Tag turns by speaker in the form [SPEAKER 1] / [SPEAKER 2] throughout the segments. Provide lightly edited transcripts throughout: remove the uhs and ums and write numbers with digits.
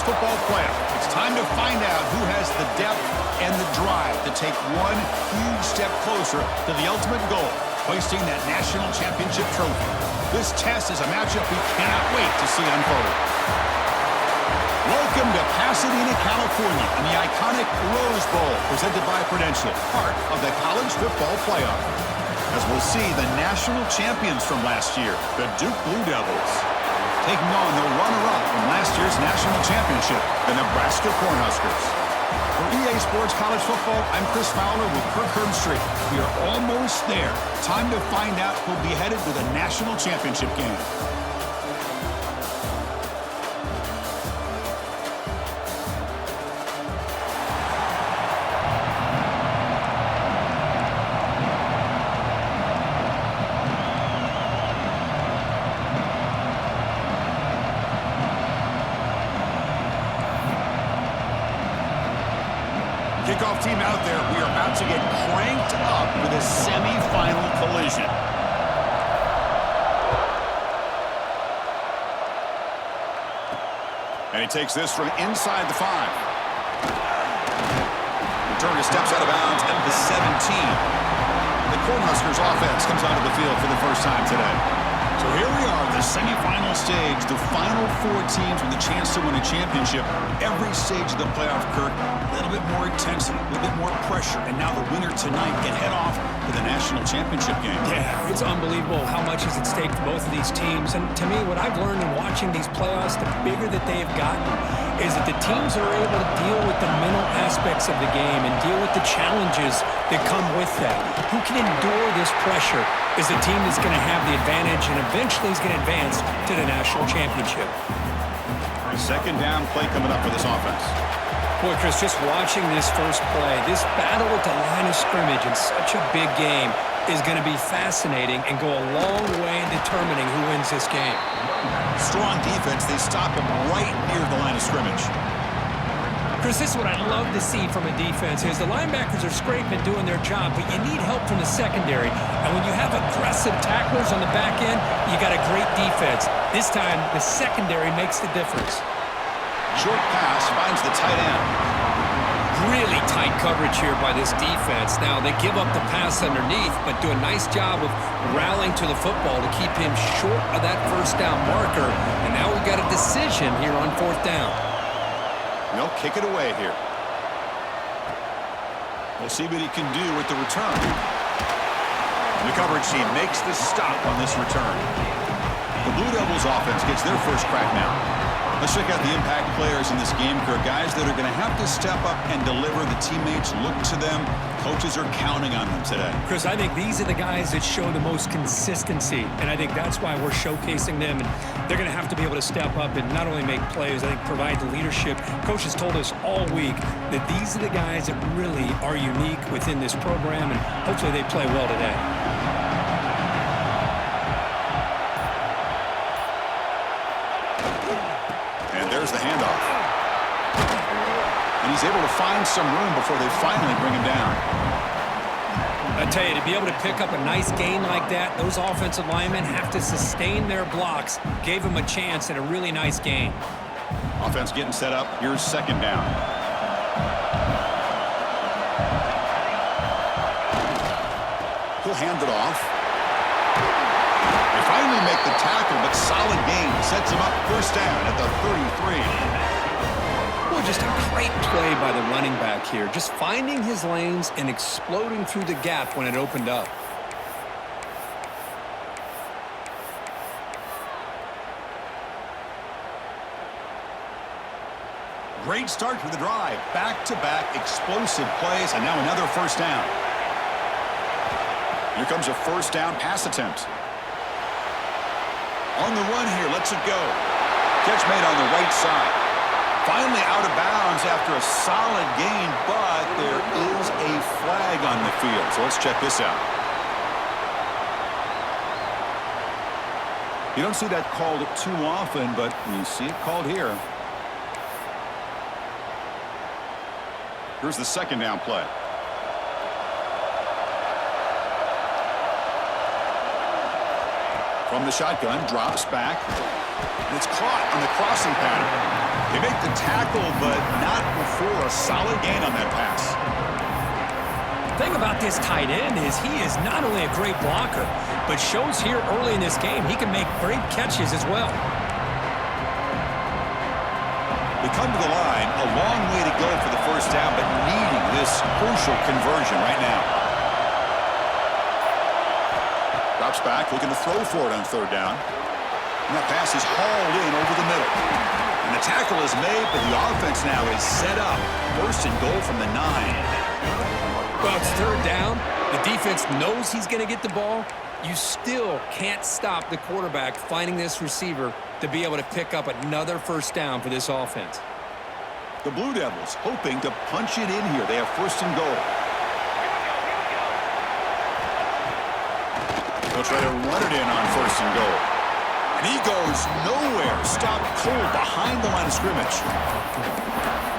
[SPEAKER 1] Football Playoff. It's time to find out who has the depth and the drive to take one huge step closer to the ultimate goal, hoisting that national championship trophy. This test is a matchup we cannot wait to see unfold. Welcome to Pasadena, California, and the iconic Rose Bowl, presented by Prudential, part of the College Football Playoff. As we'll see, the national champions from last year, the Duke Blue Devils, taking on the runner-up from last year's national championship, the Nebraska Cornhuskers. For EA Sports College Football, I'm Chris Fowler with Kirk Herbstreit. We are almost there. Time to find out who'll be headed to the national championship game. Kickoff team out there. We are about to get cranked up for this semifinal collision. And he takes this from inside the 5. Returner steps out of bounds at the 17. The Cornhuskers offense comes onto the field for the first time today. So here we are, the semifinal stage, the final 4 teams with a chance to win a championship. Every stage of the playoff, Kirk, a little bit more intensity, a little bit more pressure, and now the winner tonight can head off to the national championship game.
[SPEAKER 2] Yeah, it's unbelievable how much is at stake for both of these teams. And to me, what I've learned in watching these playoffs, the bigger that they have gotten, is that the teams are able to deal with the mental aspects of the game and deal with the challenges that come with that. Who can endure this pressure is the team that's going to have the advantage and eventually is going to advance to the national championship.
[SPEAKER 1] Second down play coming up for this offense.
[SPEAKER 2] Boy, Chris, just watching this first play, this battle at the line of scrimmage in such a big game is going to be fascinating and go a long way in determining who wins this game.
[SPEAKER 1] Strong defense. They stop him right near the line of scrimmage.
[SPEAKER 2] Chris, this is what I love to see from a defense is the linebackers are scraping, doing their job, but you need help from the secondary. And when you have aggressive tacklers on the back end, you got a great defense. This time, the secondary makes the difference.
[SPEAKER 1] Short pass finds the tight end.
[SPEAKER 2] Really tight coverage here by this defense. Now, they give up the pass underneath, but do a nice job of rallying to the football to keep him short of that first down marker. And now we've got a decision here on 4th down.
[SPEAKER 1] They'll kick it away here. We'll see what he can do with the return. The coverage team makes the stop on this return. The Blue Devils offense gets their first crack now. Let's check out the impact players in this game, Kirk. Guys that are going to have to step up and deliver. The teammates look to them. Coaches are counting on them today.
[SPEAKER 2] Chris, I think these are the guys that show the most consistency, and I think that's why we're showcasing them. And they're going to have to be able to step up and not only make plays, I think provide the leadership. Coaches told us all week that these are the guys that really are unique within this program, and hopefully they play well today.
[SPEAKER 1] There's the handoff. And he's able to find some room before they finally bring him down.
[SPEAKER 2] I tell you, to be able to pick up a nice gain like that, those offensive linemen have to sustain their blocks. Gave him a chance at a really nice gain.
[SPEAKER 1] Offense getting set up. Here's second down. He'll hand it off. They finally make the tackle, but solid gain sets him up first down at the 33.
[SPEAKER 2] Well, just a great play by the running back here. Just finding his lanes and exploding through the gap when it opened up.
[SPEAKER 1] Great start to the drive. Back-to-back explosive plays, and now another first down. Here comes a first down pass attempt. On the run here, lets it go. Catch made on the right side. Finally out of bounds after a solid gain, but there is a flag on the field. So let's check this out. You don't see that called too often, but you see it called here. Here's the second down play. From the shotgun, drops back, and it's caught on the crossing pattern. They make the tackle, but not before a solid gain on that pass.
[SPEAKER 2] The thing about this tight end is he is not only a great blocker, but shows here early in this game he can make great catches as well.
[SPEAKER 1] They come to the line, a long way to go for the first down, but needing this crucial conversion right now. Drops back, looking to throw for it on third down. And that pass is hauled in over the middle. And the tackle is made, but the offense now is set up. First and goal from the 9.
[SPEAKER 2] Well, it's third down. The defense knows he's going to get the ball. You still can't stop the quarterback finding this receiver to be able to pick up another first down for this offense.
[SPEAKER 1] The Blue Devils hoping to punch it in here. They have first and goal. They'll try to run it in on first and goal. And he goes nowhere. Stopped cold behind the line of scrimmage.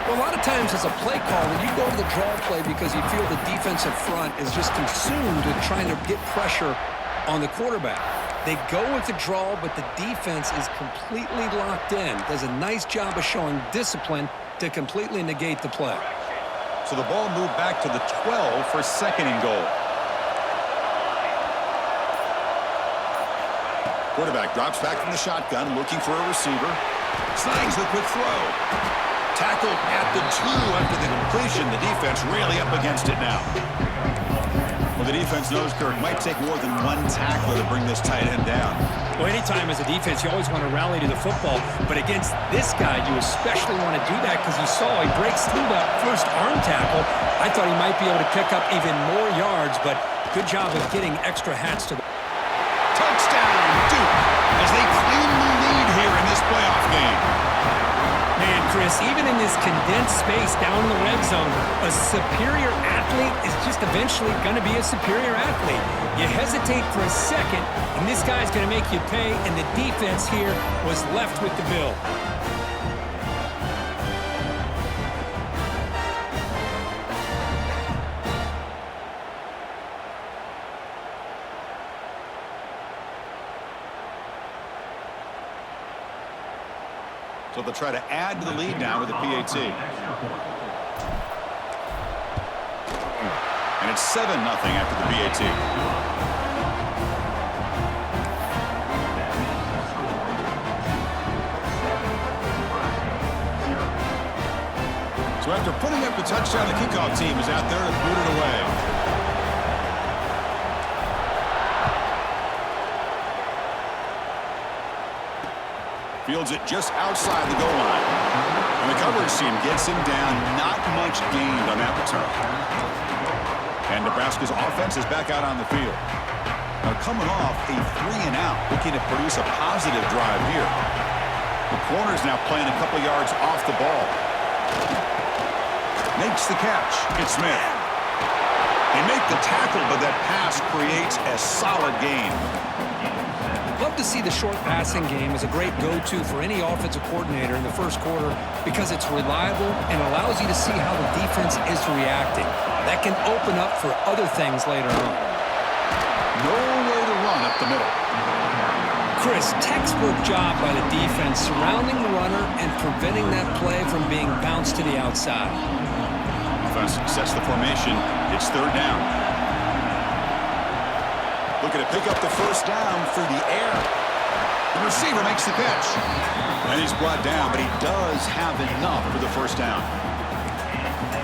[SPEAKER 2] Well, a lot of times as a play caller, you go to the draw play because you feel the defensive front is just consumed with trying to get pressure on the quarterback. They go with the draw, but the defense is completely locked in. Does a nice job of showing discipline to completely negate the play.
[SPEAKER 1] So the ball moved back to the 12 for second and goal. Quarterback drops back from the shotgun, looking for a receiver. Snags the quick throw. Tackled at the 2 after the completion. The defense really up against it now. Well, the defense knows, Kirk, might take more than one tackler to bring this tight end down.
[SPEAKER 2] Well, anytime as a defense, you always want to rally to the football. But against this guy, you especially want to do that because you saw he breaks through that first arm tackle. I thought he might be able to pick up even more yards, but good job of getting extra hats to the...
[SPEAKER 1] Touchdown, Duke, as they claim the lead here in this playoff game.
[SPEAKER 2] Man, Chris, even in this condensed space down in the red zone, a superior athlete is just eventually going to be a superior athlete. You hesitate for a second, and this guy's going to make you pay, and the defense here was left with the bill.
[SPEAKER 1] So they'll try to add to the lead now with the PAT. And it's 7-0 after the PAT. So after putting up the touchdown, the kickoff team is out there to boot it away. Fields it just outside the goal line. And the coverage team gets him down. Not much gained on that return. And Nebraska's offense is back out on the field. Now coming off a 3-and-out, looking to produce a positive drive here. The corner's now playing a couple yards off the ball. Makes the catch. It's Smith. They make the tackle, but that pass creates a solid gain.
[SPEAKER 2] Love to see the short passing game as a great go-to for any offensive coordinator in the first quarter because it's reliable and allows you to see how the defense is reacting. That can open up for other things later on.
[SPEAKER 1] No way to run up the middle.
[SPEAKER 2] Chris, textbook job by the defense surrounding the runner and preventing that play from being bounced to the outside.
[SPEAKER 1] Offense sets the formation. It's third down. Looking to pick up the first down through the air. The receiver makes the catch. And he's brought down, but he does have enough for the first down.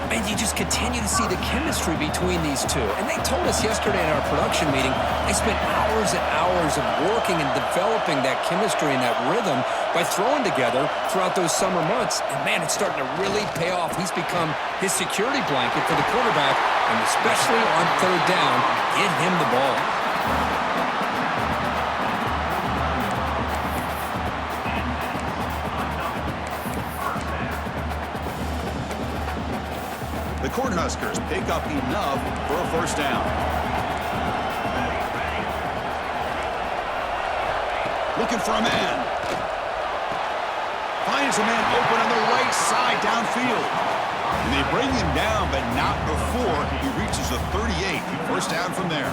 [SPEAKER 2] And you just continue to see the chemistry between these two. And they told us yesterday in our production meeting, they spent hours and hours of working and developing that chemistry and that rhythm by throwing together throughout those summer months. And man, it's starting to really pay off. He's become his security blanket for the quarterback, and especially on third down, get him the ball.
[SPEAKER 1] The Cornhuskers pick up enough for a first down. Looking for a man. Finds a man open on the right side downfield. And they bring him down, but not before he reaches the 38. First down from there.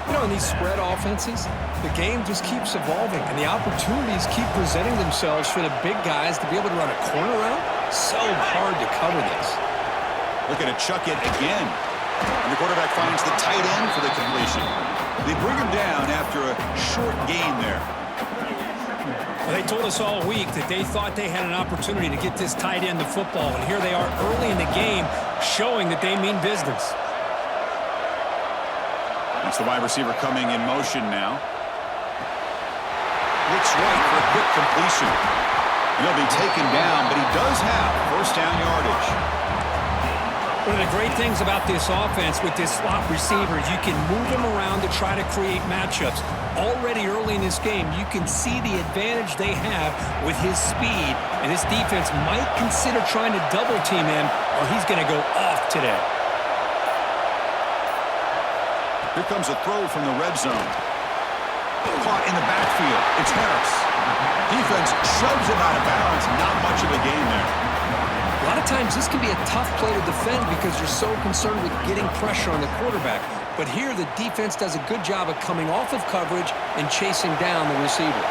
[SPEAKER 2] You know, in these spread offenses, the game just keeps evolving, and the opportunities keep presenting themselves for the big guys to be able to run a corner route. So hard to cover this.
[SPEAKER 1] Looking to chuck it again. And the quarterback finds the tight end for the completion. They bring him down after a short gain there.
[SPEAKER 2] Well, they told us all week that they thought they had an opportunity to get this tight end the football, and here they are early in the game showing that they mean business.
[SPEAKER 1] It's the wide receiver coming in motion now. Looks right for a quick completion. He'll be taken down, but he does have first down yardage.
[SPEAKER 2] One of the great things about this offense with this slot receiver is you can move him around to try to create matchups. Already early in this game, you can see the advantage they have with his speed, and this defense might consider trying to double-team him, or he's going to go off today.
[SPEAKER 1] Here comes a throw from the red zone. Caught in the backfield. It's Harris. Defense shoves him out of bounds. Not much of a gain there.
[SPEAKER 2] A lot of times this can be a tough play to defend because you're so concerned with getting pressure on the quarterback. But here the defense does a good job of coming off of coverage and chasing down the receiver.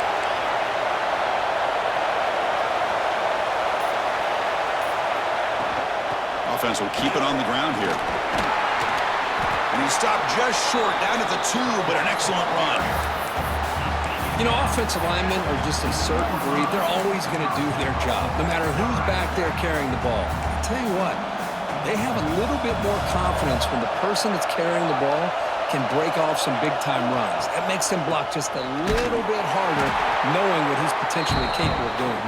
[SPEAKER 1] Offense will keep it on the ground here. And he stopped just short, down at the 2, but an excellent run.
[SPEAKER 2] You know, offensive linemen are just a certain breed. They're always going to do their job, no matter who's back there carrying the ball. I'll tell you what, they have a little bit more confidence when the person that's carrying the ball can break off some big-time runs. That makes them block just a little bit harder, knowing what he's potentially capable of doing.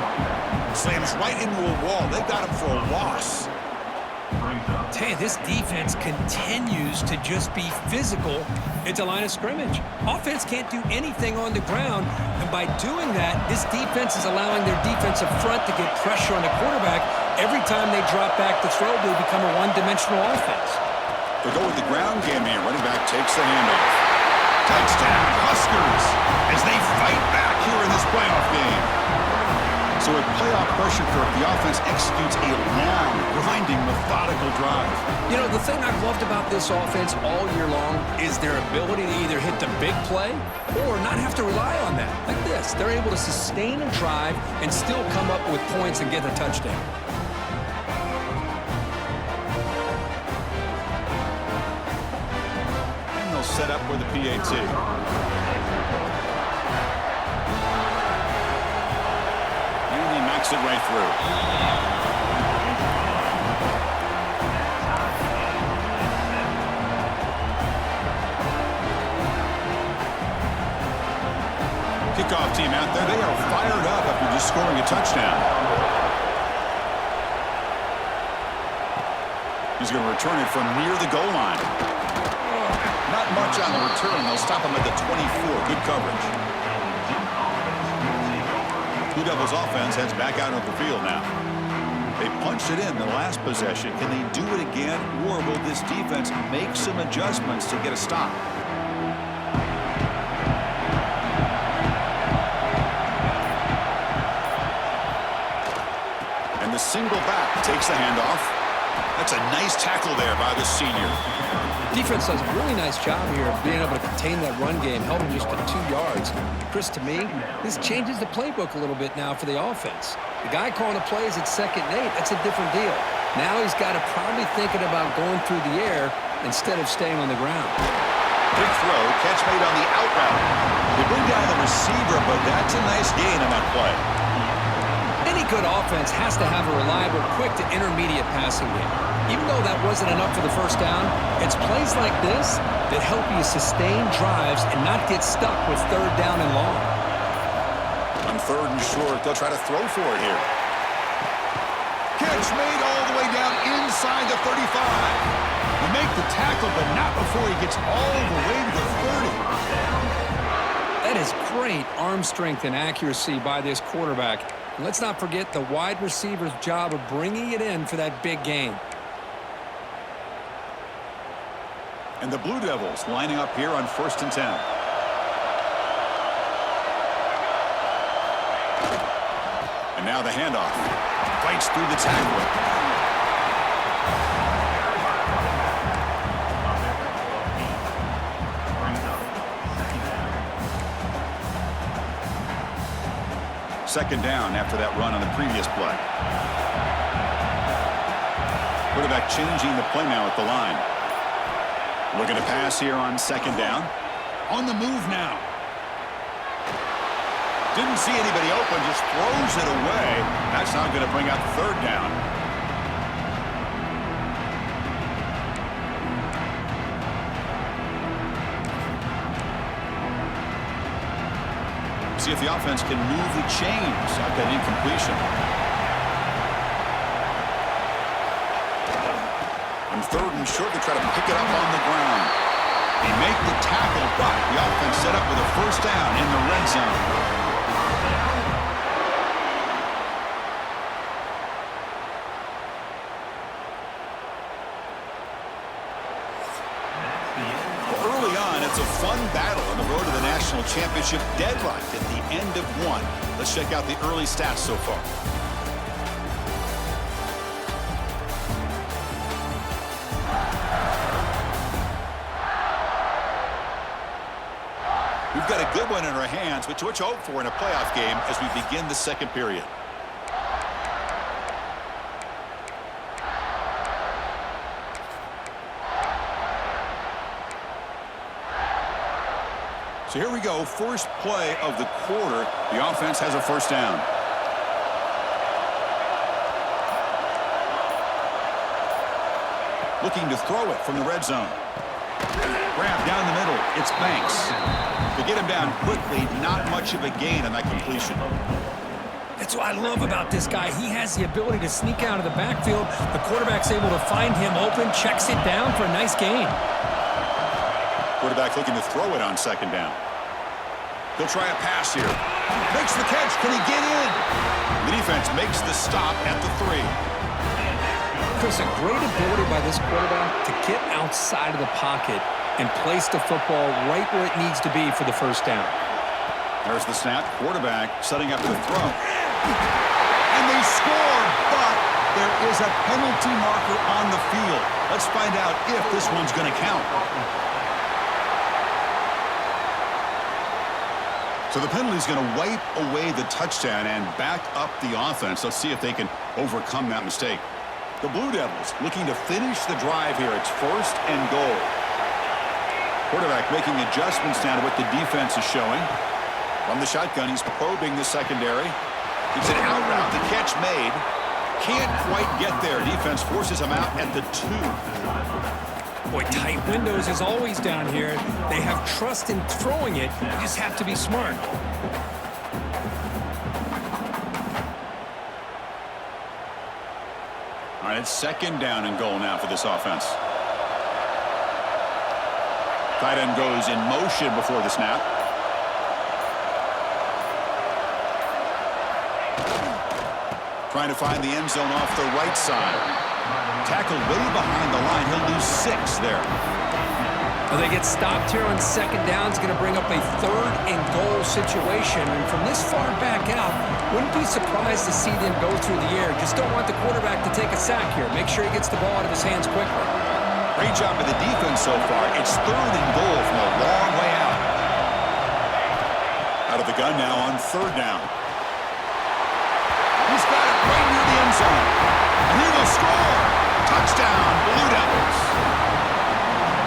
[SPEAKER 1] Slams right into a wall. They got him for a loss.
[SPEAKER 2] Tell you, this defense continues to just be physical at the line of scrimmage. Offense can't do anything on the ground, and by doing that, this defense is allowing their defensive front to get pressure on the quarterback. Every time they drop back to throw, they become a one-dimensional offense.
[SPEAKER 1] They go with the ground game here. Running back takes the handoff. Touchdown, Huskers, as they fight back here in this playoff game. So with playoff pressure, the offense executes a long, grinding, methodical drive.
[SPEAKER 2] You know, the thing I've loved about this offense all year long is their ability to either hit the big play or not have to rely on that. Like this, they're able to sustain a drive and still come up with points and get a touchdown.
[SPEAKER 1] And they'll set up with a PAT. It right through. Kickoff team out there. They are fired up after just scoring a touchdown. He's going to return it from near the goal line. Not much on the return. They'll stop him at the 24. Good coverage. Blue Devils offense heads back out of the field now. They punched it in the last possession. Can they do it again, or will this defense make some adjustments to get a stop? And the single back takes the handoff. That's a nice tackle there by the senior.
[SPEAKER 2] Defense does a really nice job here of being able to contain that run game, held him just to 2 yards. Chris, to me, this changes the playbook a little bit now for the offense. The guy calling the plays at 2nd and 8, that's a different deal. Now he's got to probably thinking about going through the air instead of staying on the ground.
[SPEAKER 1] Big throw, catch made on the out route. They bring down the receiver, but that's a nice gain on that play.
[SPEAKER 2] Any good offense has to have a reliable, quick to intermediate passing game. Even though that wasn't enough for the first down, it's plays like this that help you sustain drives and not get stuck with 3rd down and long.
[SPEAKER 1] On 3rd and short, they'll try to throw for it here. Catch made all the way down inside the 35. They make the tackle, but not before he gets all the way to the 30.
[SPEAKER 2] That is great arm strength and accuracy by this quarterback. And let's not forget the wide receiver's job of bringing it in for that big game.
[SPEAKER 1] And the Blue Devils lining up here on 1st and 10. And now the handoff. Fights through the tackle. Second down after that run on the previous play. Quarterback changing the play now at the line. Looking to pass here on second down. On the move now. Didn't see anybody open, just throws it away. That's not going to bring up third down. See if the offense can move the chains at that incompletion. On third and short, they try to pick it up on the ground. They make the tackle, but the offense set up with a first down in the red zone. It's a fun battle on the road to the national championship, deadlocked at the end of one. Let's check out the early stats so far. We've got a good one in our hands, which much hope for in a playoff game as we begin the second period. So here we go, first play of the quarter. The offense has a first down. Looking to throw it from the red zone. Grab down the middle. It's Banks. To get him down quickly, not much of a gain on that completion.
[SPEAKER 2] That's what I love about this guy. He has the ability to sneak out of the backfield. The quarterback's able to find him open, checks it down for a nice gain.
[SPEAKER 1] Quarterback looking to throw it on second down. He'll try a pass here. Makes the catch. Can he get in? The defense makes the stop at the 3.
[SPEAKER 2] Chris, a great ability by this quarterback to get outside of the pocket and place the football right where it needs to be for the first down.
[SPEAKER 1] There's the snap. Quarterback setting up the throw. And they score, but there is a penalty marker on the field. Let's find out if this one's going to count. So the penalty is going to wipe away the touchdown and back up the offense. Let's see if they can overcome that mistake. The Blue Devils looking to finish the drive here. It's first and goal. Quarterback making adjustments now to what the defense is showing. From the shotgun, he's probing the secondary. It's an out route. The catch made. Can't quite get there. Defense forces him out at the 2.
[SPEAKER 2] Boy, tight windows is always down here. They have trust in throwing it. You just have to be smart.
[SPEAKER 1] All right, it's second down and goal now for this offense. Tight end goes in motion before the snap. Trying to find the end zone off the right side. Tackled way behind the line. He'll lose 6 there.
[SPEAKER 2] Well, they get stopped here on second down. It's going to bring up a third and goal situation. And from this far back out, wouldn't be surprised to see them go through the air. Just don't want the quarterback to take a sack here. Make sure he gets the ball out of his hands quickly.
[SPEAKER 1] Great job by the defense so far. It's third and goal from a long way out. Out of the gun now on third down. He's got it right near the end zone. And he will score. Touchdown, Blue Devils.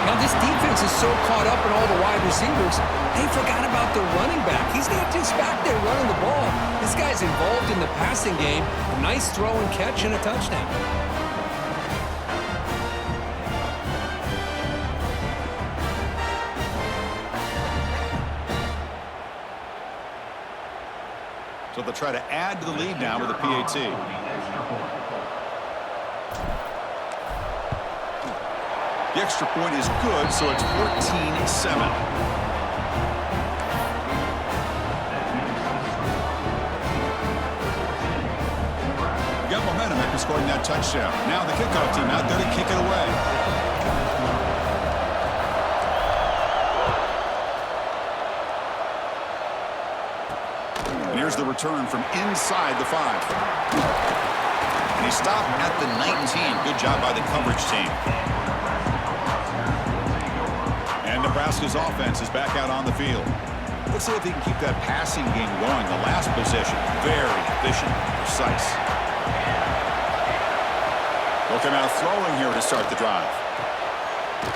[SPEAKER 2] Now this defense is so caught up in all the wide receivers, they forgot about the running back. He's not just back there running the ball. This guy's involved in the passing game. A nice throw and catch and a touchdown.
[SPEAKER 1] So they'll try to add to the lead now with a PAT. The extra point is good, so it's 14-7. Got momentum after scoring that touchdown. Now the kickoff team out there to kick it away. And here's the return from inside the 5. And he stopped at the 19. Good job by the coverage team. And Nebraska's offense is back out on the field. Let's see if he can keep that passing game going. The last possession, very efficient, precise. They'll come out throwing here to start the drive.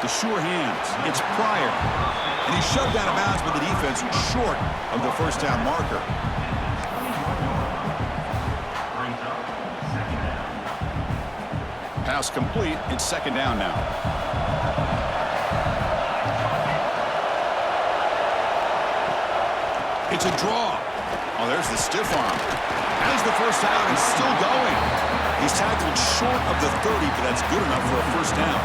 [SPEAKER 1] The sure hands. It's Pryor. And he's shoved out of bounds with the defense short of the first down marker. Pass complete. It's second down now. It's a draw. Oh, there's the stiff arm. Has the first down and still going. He's tackled short of the 30, but that's good enough for a first down.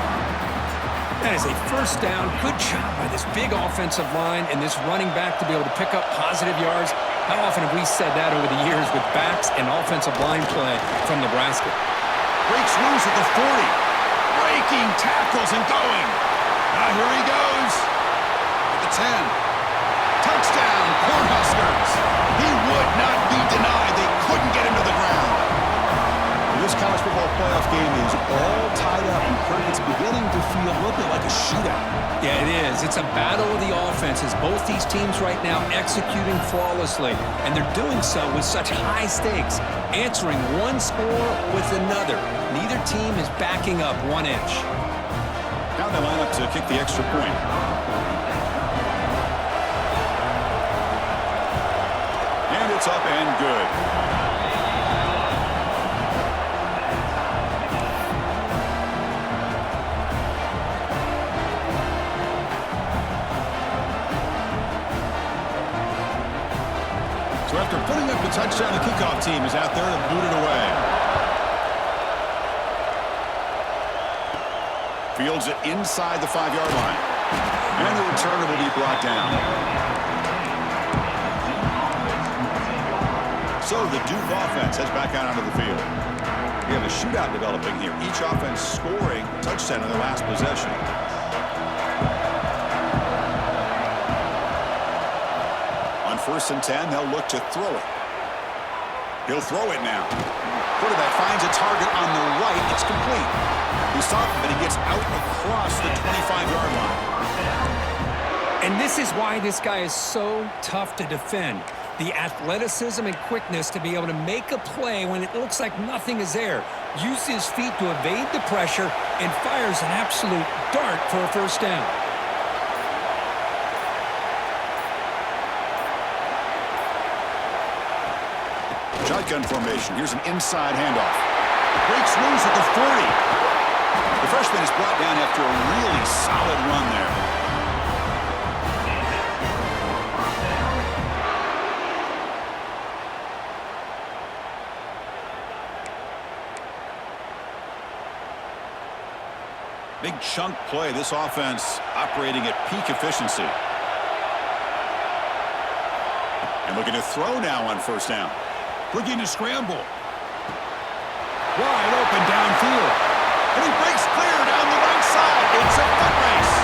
[SPEAKER 2] That is a first down. Good job by this big offensive line and this running back to be able to pick up positive yards. How often have we said that over the years with backs and offensive line play from Nebraska?
[SPEAKER 1] Breaks loose at the 40. Breaking tackles and going. Now here he goes. At the 10. Touchdown, Cornhuskers. He would not be denied. They couldn't get him to the ground. This college football playoff game is all tied up, and Kirk, it's beginning to feel a little bit like a shootout.
[SPEAKER 2] Yeah, it is. It's a battle of the offenses. Both these teams right now executing flawlessly, and they're doing so with such high stakes, answering one score with another. Neither team is backing up 1 inch.
[SPEAKER 1] Now they line up to kick the extra point. And it's up and good. So after putting up the touchdown, the kickoff team is out there to boot it away. Fields it inside the 5-yard line. And the returner will be brought down. So the Duke offense heads back out onto the field. We have a shootout developing here. Each offense scoring a touchdown on their last possession. On 1st and 10, they'll look to throw it. He'll throw it now. Quarterback finds a target on the right. It's complete. He's stopped, but he gets out across the 25-yard line.
[SPEAKER 2] And this is why this guy is so tough to defend. The athleticism and quickness to be able to make a play when it looks like nothing is there. Uses his feet to evade the pressure and fires an absolute dart for a first down.
[SPEAKER 1] Shotgun formation. Here's an inside handoff. Breaks loose at the 40. The freshman is brought down after a really solid run there. Big chunk play. This offense operating at peak efficiency. And looking to throw now on first down. Looking to scramble. Wide open downfield. And he breaks clear down the right side. It's a foot race.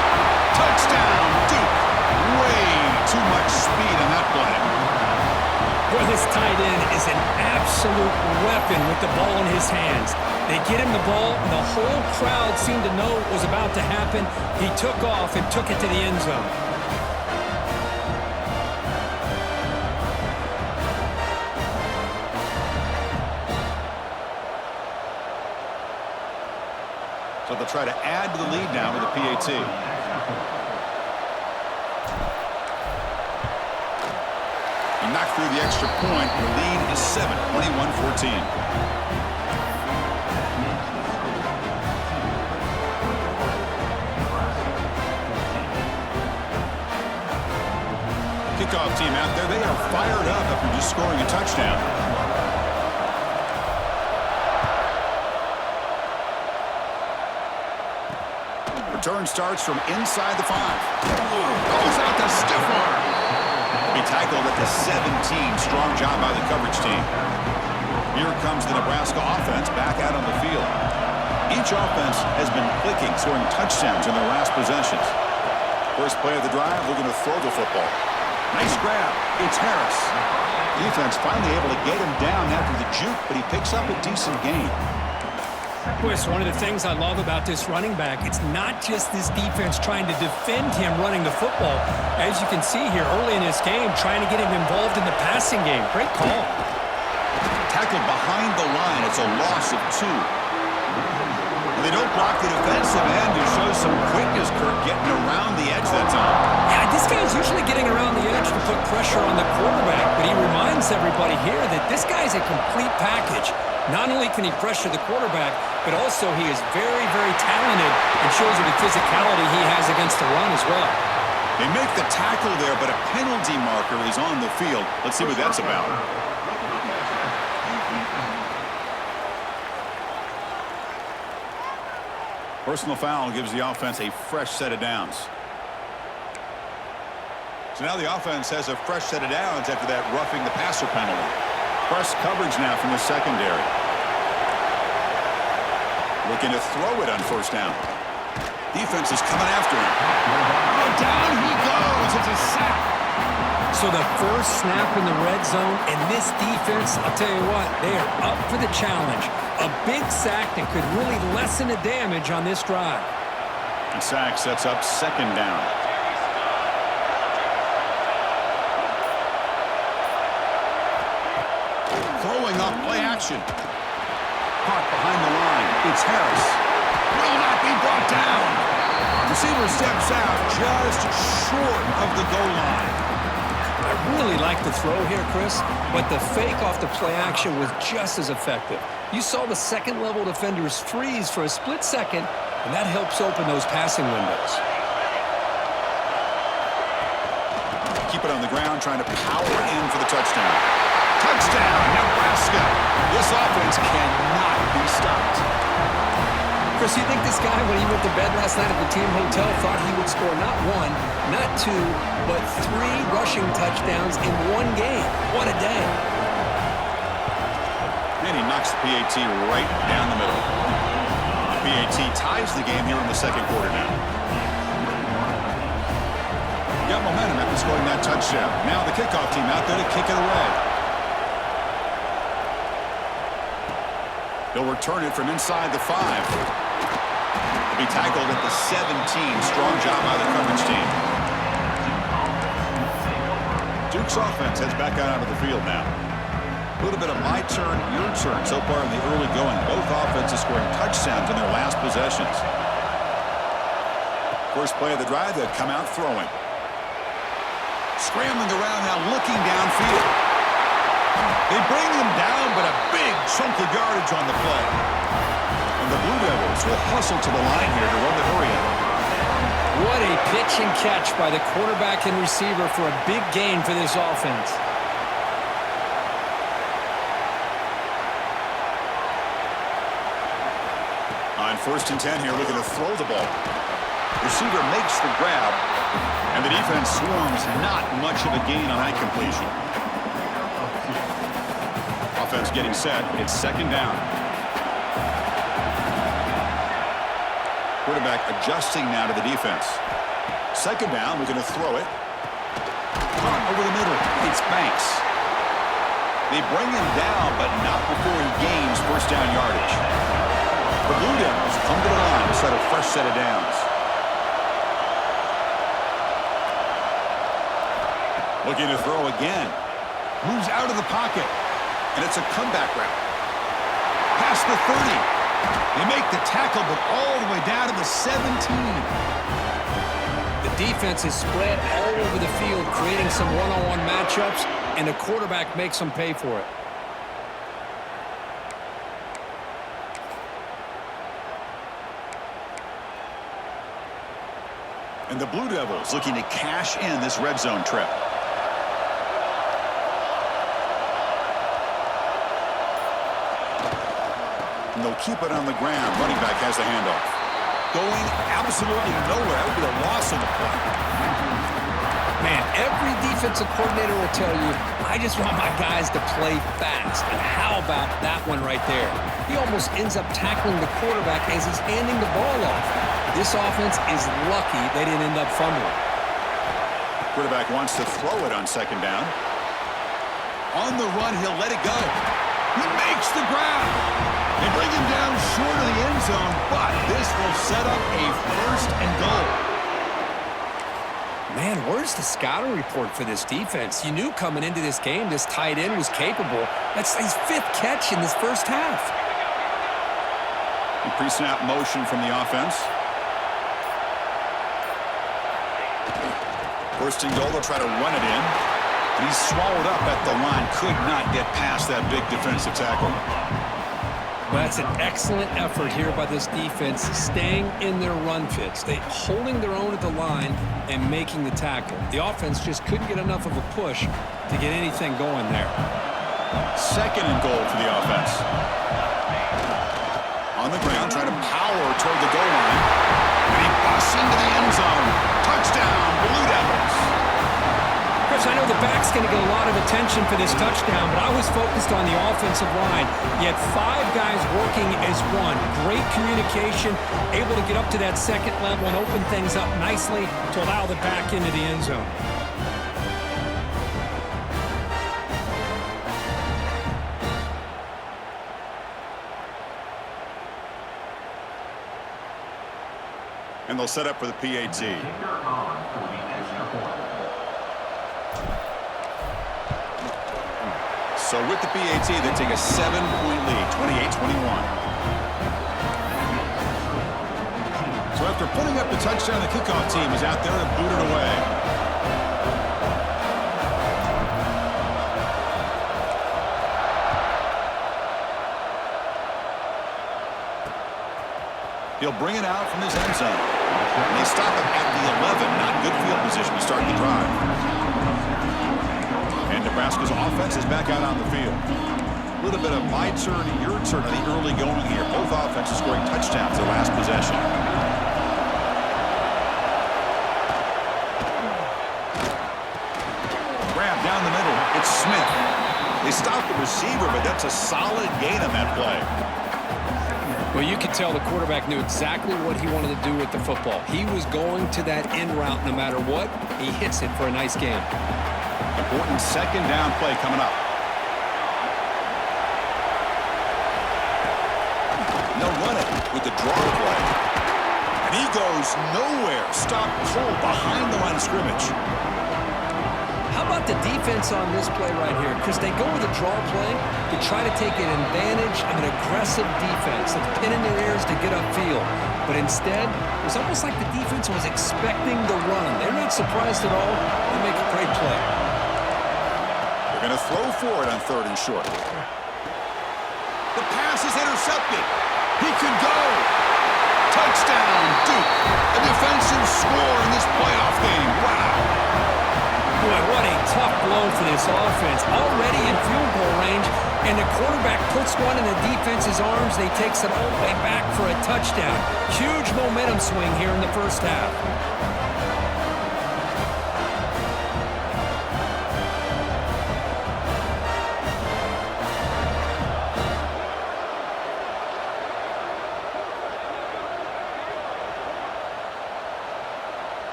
[SPEAKER 1] Touchdown, Duke. Way too much speed on that play.
[SPEAKER 2] Boy, this tight end is an absolute weapon with the ball in his hands. They get him the ball, and the whole crowd seemed to know what was about to happen. He took off and took it to the end zone.
[SPEAKER 1] So they'll try to add to the lead now with a PAT. He knocked through the extra point. The lead is 7, 21-14. Kickoff team out there. They are fired up after just scoring a touchdown. Return starts from inside the 5. Goes out to stiff arm. He tackled at the 17. Strong job by the coverage team. Here comes the Nebraska offense back out on the field. Each offense has been clicking, scoring touchdowns in their last possessions. First play of the drive, looking to throw the football. Nice grab. It's Harris. Defense finally able to get him down after the juke, but he picks up a decent gain.
[SPEAKER 2] Boy, it's one of the things I love about this running back. It's not just this defense trying to defend him running the football. As you can see here early in this game, trying to get him involved in the passing game. Great call.
[SPEAKER 1] Tackled behind the line. It's a loss of 2. They don't block the defensive end to show some quickness, Kirk, getting around the edge that time.
[SPEAKER 2] Yeah, this guy's usually getting around the edge to put pressure on the quarterback, but he reminds everybody here that this guy's a complete package. Not only can he pressure the quarterback, but also he is very, very talented and shows you the physicality he has against the run as well.
[SPEAKER 1] They make the tackle there, but a penalty marker is on the field. Let's see what that's about. Personal foul gives the offense a fresh set of downs. So now the offense has a fresh set of downs after that roughing the passer penalty. Press coverage now from the secondary. Looking to throw it on first down. Defense is coming after him. Oh, down he goes. It's a sack.
[SPEAKER 2] So the first snap in the red zone, and this defense, I'll tell you what, they are up for the challenge. A big sack that could really lessen the damage on this drive.
[SPEAKER 1] And sack sets up second down. Throwing off play action. Caught behind the line. It's Harris. Will not be brought down. Receiver steps out just short of the goal line.
[SPEAKER 2] I really like the throw here, Chris, but the fake off the play action was just as effective. You saw the second-level defenders freeze for a split second, and that helps open those passing windows.
[SPEAKER 1] Keep it on the ground, trying to power in for the touchdown. Touchdown, Nebraska. This offense cannot be stopped.
[SPEAKER 2] Chris, you think this guy, when he went to bed last night at the team hotel, thought he would score not 1, not 2, but 3 rushing touchdowns in one game? What a day.
[SPEAKER 1] And he knocks the PAT right down the middle. The PAT ties the game here in the second quarter now. Got momentum after scoring that touchdown. Now the kickoff team out there to kick it away. They'll return it from inside the 5. They'll be tackled at the 17. Strong job by the coverage team. Duke's offense heads back out onto the field now. A little bit of my turn, your turn so far in the early going. Both offenses scoring touchdowns in their last possessions. First play of the drive, they'll come out throwing. Scrambling around now, looking downfield. They bring him down, but a big chunk of yardage on the play. And the Blue Devils will hustle to the line here to run the hurry up.
[SPEAKER 2] What a pitch and catch by the quarterback and receiver for a big gain for this offense.
[SPEAKER 1] On 1st and 10 here, looking to throw the ball. Receiver makes the grab, and the defense swarms not much of a gain on that completion. Offense getting set. It's second down. Quarterback adjusting now to the defense. Second down, we're going to throw it. Caught over the middle. It's Banks. They bring him down, but not before he gains first down yardage. The Blue Devils come to the line to set a fresh set of downs. Looking to throw again. Moves out of the pocket. And it's a comeback route. Past the 30. They make the tackle, but all the way down to the 17.
[SPEAKER 2] The defense is spread all over the field, creating some one-on-one matchups, and the quarterback makes them pay for it.
[SPEAKER 1] And the Blue Devils looking to cash in this red zone trip. And they'll keep it on the ground. Running back has the handoff. Going absolutely nowhere. That would be a loss on the play.
[SPEAKER 2] Man, every defensive coordinator will tell you, I just want my guys to play fast. And how about that one right there? He almost ends up tackling the quarterback as he's handing the ball off. This offense is lucky they didn't end up fumbling.
[SPEAKER 1] Quarterback wants to throw it on second down. On the run, he'll let it go. He makes the grab. They bring him down short of the zone, but this will set up a 1st and goal.
[SPEAKER 2] Man, where's the scouting report for this defense? You knew coming into this game this tight end was capable. That's his 5th catch in this first half.
[SPEAKER 1] Pre-snap motion from the offense. 1st and goal, they'll try to run it in. But he's swallowed up at the line. Could not get past that big defensive tackle.
[SPEAKER 2] Well, that's an excellent effort here by this defense, staying in their run fits. They holding their own at the line and making the tackle. The offense just couldn't get enough of a push to get anything going there.
[SPEAKER 1] 2nd and goal for the offense. On the ground, trying to power toward the goal line. And he busts into the end zone. Touchdown, Blue Devils.
[SPEAKER 2] Chris, I know the back's going to get a lot of attention for this touchdown, but I was focused on the offensive line. You had 5 guys working as one. Great communication, able to get up to that 2nd level and open things up nicely to allow the back into the end zone.
[SPEAKER 1] And they'll set up for the PAT. So with the PAT, they take a 7-point lead, 28-21. So after putting up the touchdown, the kickoff team is out there to boot it away. He'll bring it out from his end zone. And they stop him at the 11. Not good field position to start the drive. And Nebraska's offense is back out on the field. A little bit of my turn, your turn in the early going here. Both offenses scoring touchdowns their last possession. Grab down the middle. It's Smith. They stop the receiver, but that's a solid gain on that play.
[SPEAKER 2] Well, you could tell the quarterback knew exactly what he wanted to do with the football. He was going to that in route no matter what. He hits it for a nice gain.
[SPEAKER 1] Important 2nd down play coming up. They'll run it with the draw play. And he goes nowhere. Stop cold behind the line of scrimmage.
[SPEAKER 2] How about the defense on this play right here? Because they go with a draw play to try to take an advantage of an aggressive defense that's pinning their ears to get upfield. But instead, it was almost like the defense was expecting the run. They're not surprised at all. They make a great play.
[SPEAKER 1] They're going to throw for it on 3rd and short. The pass is intercepted. He can go. Touchdown, Duke. A defensive score in this playoff game. Wow.
[SPEAKER 2] Boy, what a tough blow for this offense. Already in field goal range, and the quarterback puts one in the defense's arms. They takes it all the way back for a touchdown. Huge momentum swing here in the first half.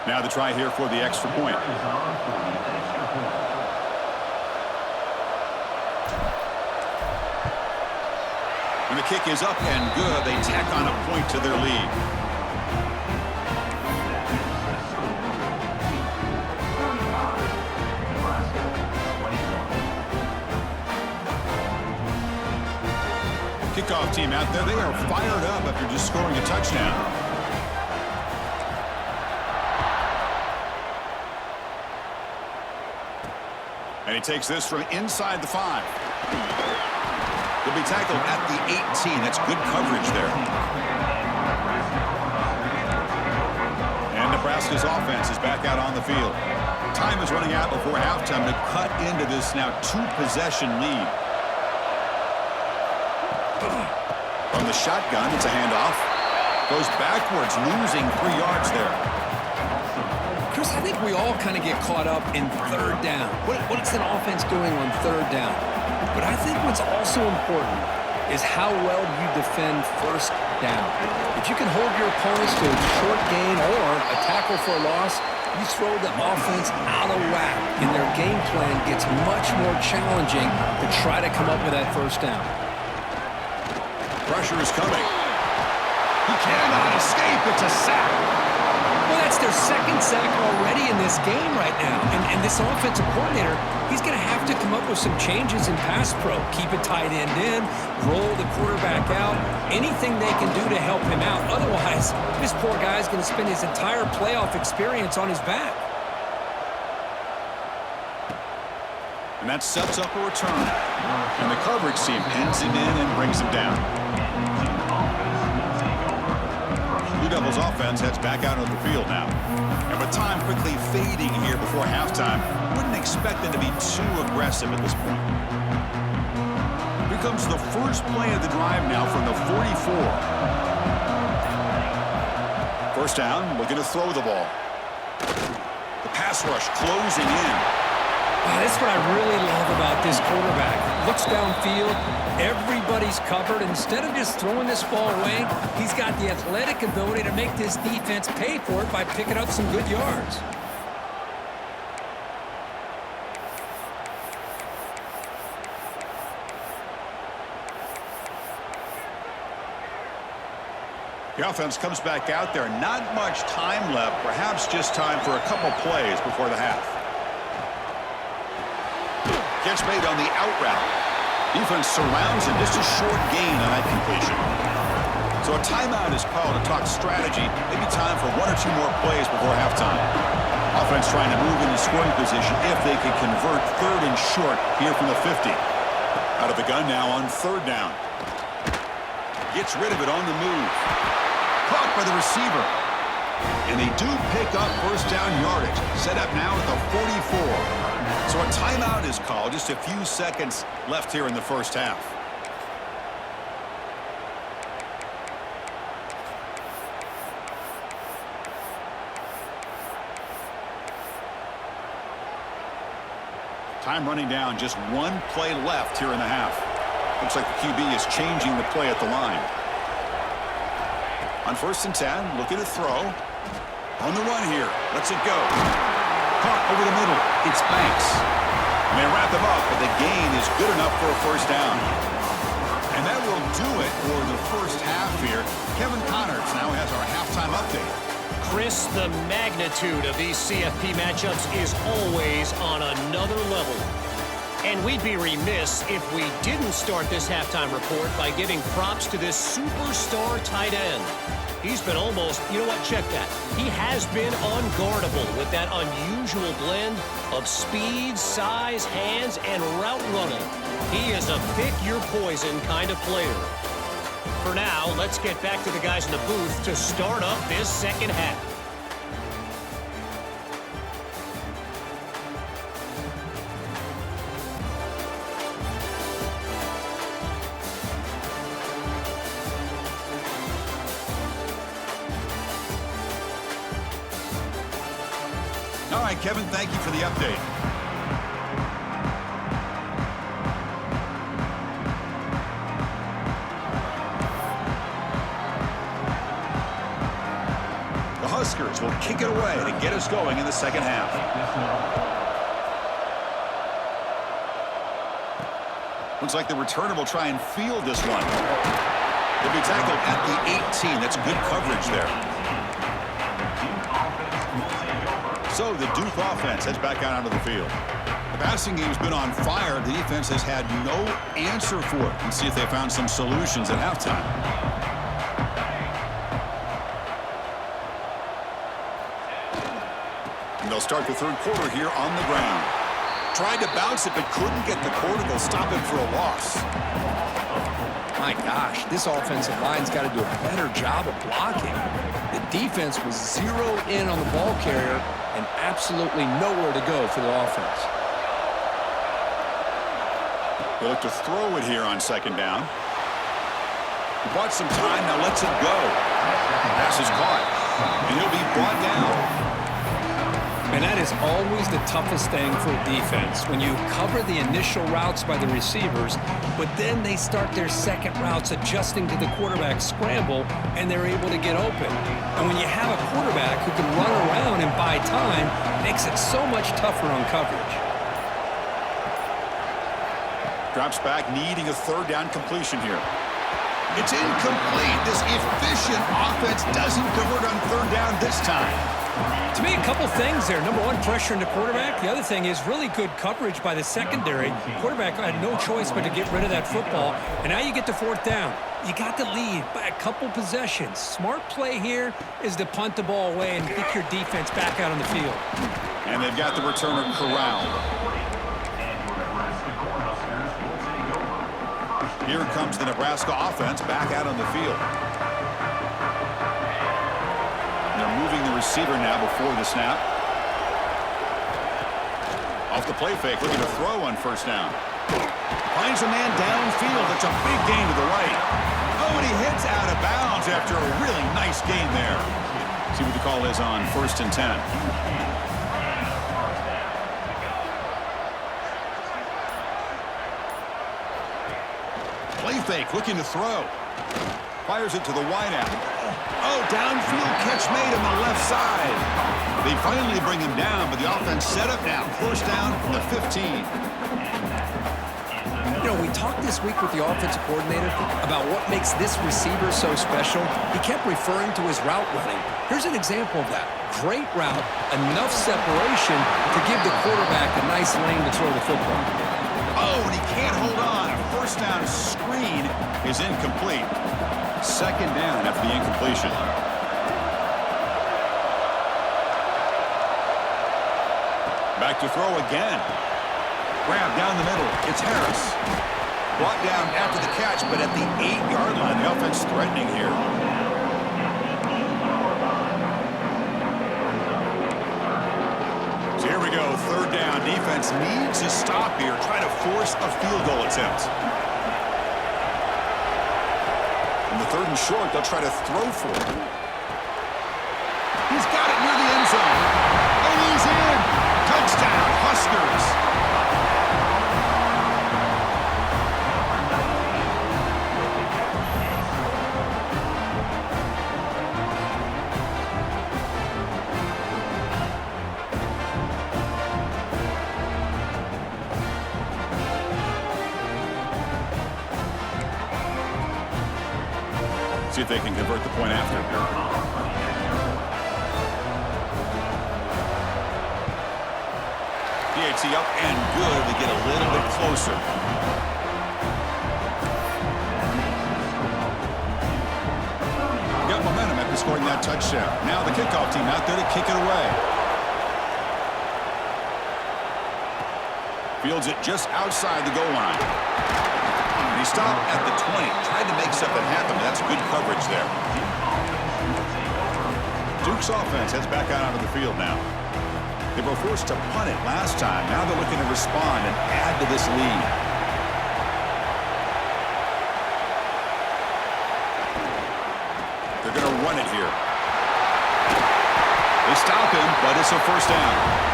[SPEAKER 1] Now the try here for the extra point. And the kick is up and good. They tack on a point to their lead. Kickoff team out there, they are fired up after just scoring a touchdown. And he takes this from inside the 5. He'll be tackled at the 18. That's good coverage there. And Nebraska's offense is back out on the field. Time is running out before halftime to cut into this now 2-possession lead. From the shotgun, it's a handoff. Goes backwards, losing 3 yards there.
[SPEAKER 2] Chris, I think we all kind of get caught up in 3rd down. What's an offense doing on 3rd down? But I think what's also important is how well you defend 1st down. If you can hold your opponents to a short gain or a tackle for a loss, you throw the offense out of whack, and their game plan gets much more challenging to try to come up with that 1st down.
[SPEAKER 1] Pressure is coming. He cannot escape. It's a sack.
[SPEAKER 2] Well, that's their second sack already in this game right now. And this offensive coordinator, he's going to have to come up with some changes in pass pro. Keep a tight end in, roll the quarterback out, anything they can do to help him out. Otherwise, this poor guy's going to spend his entire playoff experience on his back.
[SPEAKER 1] And that sets up a return. And the coverage team pins him in and brings him down. Blue Devils offense heads back out of the field now. And with time quickly fading here before halftime, wouldn't expect them to be too aggressive at this point. Here comes the first play of the drive now from the 44. First down, looking to throw the ball. The pass rush closing in.
[SPEAKER 2] That's what I really love about this quarterback. Looks downfield, everybody's covered. Instead of just throwing this ball away, he's got the athletic ability to make this defense pay for it by picking up some good yards.
[SPEAKER 1] The offense comes back out there. Not much time left, perhaps just time for a couple plays before the half. Catch made on the out route. Defense surrounds him. Just a short gain on that completion. So a timeout is called to talk strategy. Maybe time for one or two more plays before halftime. Offense trying to move into scoring position if they can convert third and short here from the 50. Out of the gun now on third down. Gets rid of it on the move. Caught by the receiver. And they do pick up first down yardage. Set up now at the 44. So a timeout is called. Just a few seconds left here in the first half. Time running down. Just one play left here in the half. Looks like the QB is changing the play at the line. On 1st and 10, looking to throw. On the run here. Lets it go. Caught over the middle. It's Banks. And they wrap him up, but the gain is good enough for a first down. And that will do it for the first half here. Kevin Connors now has our halftime update.
[SPEAKER 3] Chris, the magnitude of these CFP matchups is always on another level. And we'd be remiss if we didn't start this halftime report by giving props to this superstar tight end. He's been almost, you know what, check that. He has been unguardable with that unusual blend of speed, size, hands, and route running. He is a pick-your-poison kind of player. For now, let's get back to the guys in the booth to start up this second half.
[SPEAKER 1] All right, Kevin, thank you for the update. The Huskers will kick it away to get us going in the second half. Looks like the returner will try and field this one. He'll be tackled at the 18. That's good coverage there. So the Duke offense heads back out onto the field. The passing game's been on fire. The defense has had no answer for it. Let's see if they found some solutions at halftime. And they'll start the third quarter here on the ground. Tried to bounce it, but couldn't get the quarter. They'll stop it for a loss.
[SPEAKER 2] My gosh, this offensive line's got to do a better job of blocking. The defense was zeroed in on the ball carrier and absolutely nowhere to go for the offense.
[SPEAKER 1] They look to throw it here on second down. He bought some time, now lets it go. Pass is caught, and he'll be brought down.
[SPEAKER 2] And that is always the toughest thing for a defense, when you cover the initial routes by the receivers, but then they start their second routes adjusting to the quarterback scramble, and they're able to get open. And when you have a quarterback who can run around and buy time, it makes it so much tougher on coverage.
[SPEAKER 1] Drops back, needing a third down completion here. It's incomplete. This efficient offense doesn't convert on third down this time.
[SPEAKER 2] To me, a couple things there. Number one, pressure in the quarterback. The other thing is really good coverage by the secondary. Quarterback had no choice but to get rid of that football. And now you get to fourth down. You got the lead by a couple possessions. Smart play here is to punt the ball away and get your defense back out on the field.
[SPEAKER 1] And they've got the returner corralled. Here comes the Nebraska offense back out on the field. They're moving the receiver now before the snap. Off the play fake, looking to throw on first down. Finds a man downfield. It's a big gain to the right. Oh, and he hits out of bounds after a really nice gain there. See what the call is on 1st and 10. Play fake, looking to throw. Fires it to the wideout. Oh, downfield catch made on the left side. They finally bring him down, but the offense set up now. First down from the 15.
[SPEAKER 4] You know, we talked this week with the offensive coordinator about what makes this receiver so special. He kept referring to his route running. Here's an example of that. Great route, enough separation to give the quarterback a nice lane to throw the football.
[SPEAKER 1] Oh, and he can't hold on. A first down screen is incomplete. Second down after the incompletion. Back to throw again. Grab down the middle. It's Harris. Brought down after the catch, but at the 8-yard line, the offense threatening here. So here we go, third down. Defense needs to stop here, try to force a field goal attempt. In the 3rd and short, they'll try to throw for it. He's got it near the end zone. And he's in. Touchdown, Huskers. See if they can convert the point after. DHC up and good to get a little bit closer. Got momentum after scoring that touchdown. Now the kickoff team out there to kick it away. Fields it just outside the goal line. He stopped at the 20, tried to make something happen, but that's good coverage there. Duke's offense heads back out onto the field now. They were forced to punt it last time. Now they're looking to respond and add to this lead. They're going to run it here. They stop him, but it's a first down.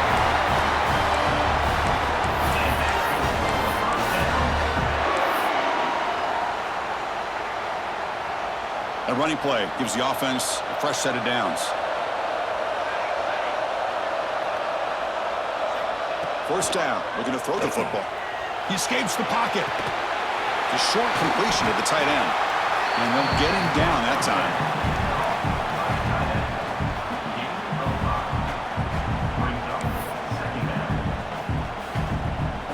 [SPEAKER 1] A running play gives the offense a fresh set of downs. First down, looking to throw the football. He escapes the pocket. The short completion to the tight end. And they'll get him down that time.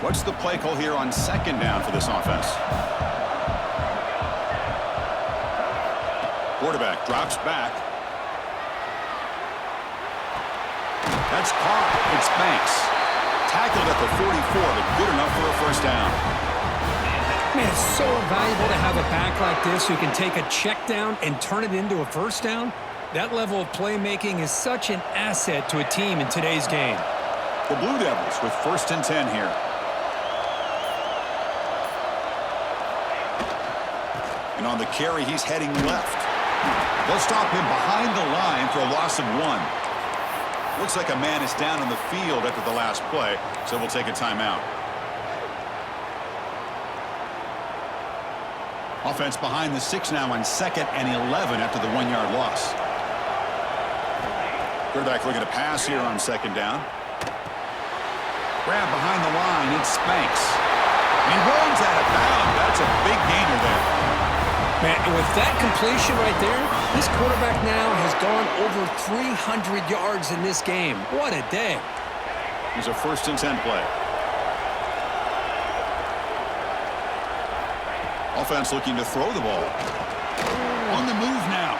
[SPEAKER 1] What's the play call here on second down for this offense? Quarterback drops back. That's caught. It's Banks. Tackled at the 44, but good enough for a first down.
[SPEAKER 2] Man, it's so valuable to have a back like this who can take a check down and turn it into a first down. That level of playmaking is such an asset to a team in today's game.
[SPEAKER 1] The Blue Devils with 1st and 10 here. And on the carry, he's heading left. They'll stop him behind the line for a loss of 1. Looks like a man is down on the field after the last play, so we'll take a timeout. Offense behind the 6 now on 2nd and 11 after the 1-yard loss. Quarterback looking to pass here on 2nd down. Grab behind the line, it's Banks. And he runs out of bounds. That's a big gainer there.
[SPEAKER 2] Man, and with that completion right there, this quarterback now has gone over 300 yards in this game. What a day.
[SPEAKER 1] Here's a 1st and 10 play. Offense looking to throw the ball. On the move now.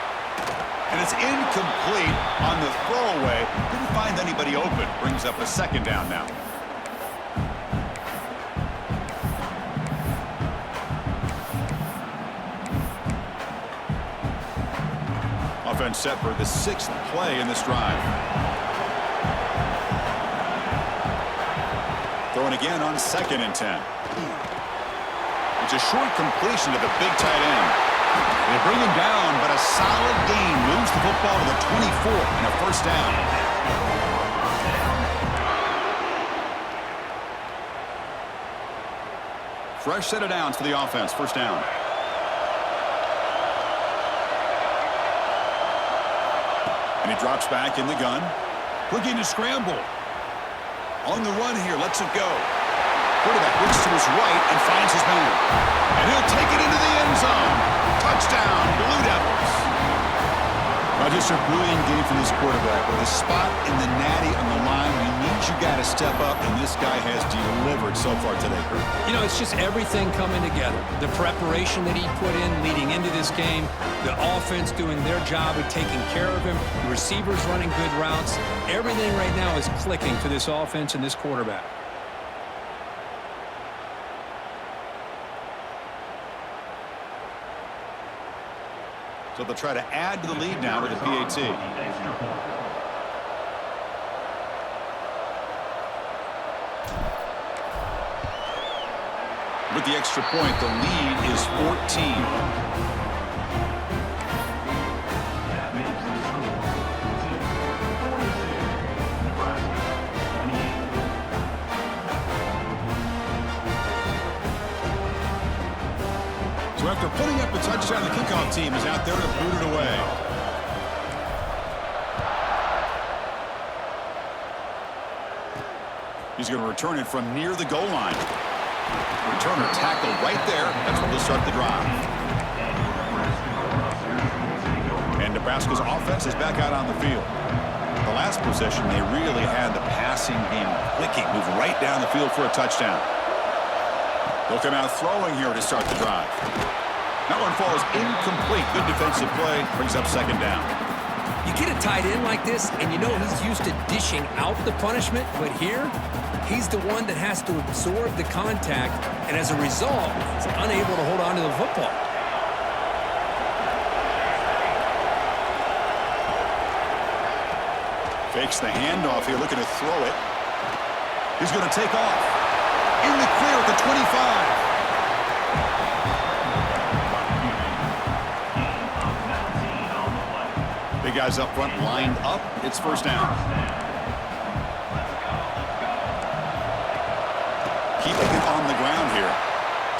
[SPEAKER 1] And it's incomplete on the throwaway. Didn't find anybody open. Brings up a 2nd down now. Offense set for the 6th play in this drive. Throwing again on 2nd and 10. It's a short completion to the big tight end. They bring him down, but a solid gain moves the football to the 24 and a 1st down. Fresh set of downs for the offense. 1st down. And he drops back in the gun. Looking to scramble. On the run here, lets it go. Quarterback looks to his right and finds his man. And he'll take it into the end zone. Touchdown, Blue Devils. Now just a brilliant game for this quarterback. With a spot in the natty on the line, we need you guys to step up, and this guy has delivered so far today, Kurt.
[SPEAKER 2] You know, it's just everything coming together. The preparation that he put in leading into this game, the offense doing their job of taking care of him, the receivers running good routes. Everything right now is clicking for this offense and this quarterback.
[SPEAKER 1] So they'll try to add to the lead now with a PAT. With the extra point, the lead is 14. So after putting up a touchdown, the kickoff team is out there to boot it away. He's going to return it from near the goal line. Returner tackled right there. That's where they'll start the drive. And Nebraska's offense is back out on the field. The last possession, they really had the passing game clicking. Move right down the field for a touchdown. They'll come out throwing here to start the drive. That one falls incomplete. Good defensive play. Brings up 2nd down.
[SPEAKER 2] You get a tight end like this, and you know he's used to dishing out the punishment, but here, he's the one that has to absorb the contact, and as a result, he's unable to hold on to the football.
[SPEAKER 1] Fakes the handoff here, looking to throw it. He's going to take off. In the clear at the 25. Big guys up front lined up. It's 1st down. Keeping it on the ground here.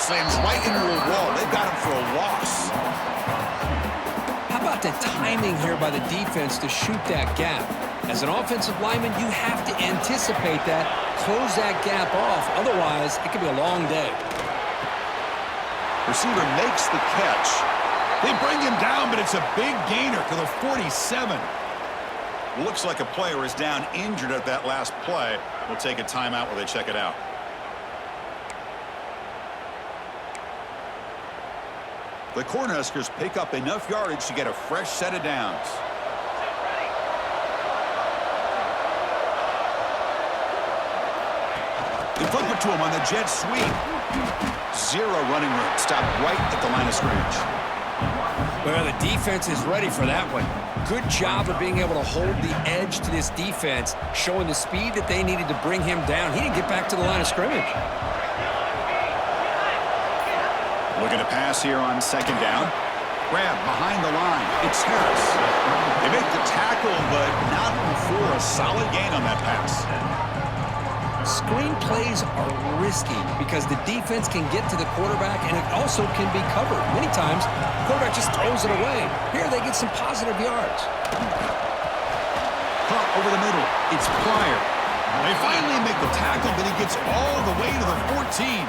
[SPEAKER 1] Slams right into a wall. They've got him for a loss.
[SPEAKER 2] How about the timing here by the defense to shoot that gap? As an offensive lineman, you have to anticipate that, close that gap off. Otherwise, it could be a long day.
[SPEAKER 1] Receiver makes the catch. They bring him down, but it's a big gainer to the 47. Looks like a player is down injured at that last play. We'll take a timeout while they check it out. The Cornhuskers pick up enough yardage to get a fresh set of downs. They flip it to him on the jet sweep. 0 running room. Stopped right at the line of scrimmage.
[SPEAKER 2] Well, the defense is ready for that one. Good job of being able to hold the edge to this defense, showing the speed that they needed to bring him down. He didn't get back to the line of scrimmage.
[SPEAKER 1] Looking to pass here on 2nd down. Grab behind the line. It's Harris. They make the tackle, but not before a solid gain on that pass.
[SPEAKER 2] Screen plays are risky because the defense can get to the quarterback, and it also can be covered. Many times, the quarterback just throws it away. Here, they get some positive yards.
[SPEAKER 1] Pump over the middle. It's Pryor. They finally make the tackle, but he gets all the way to the 14.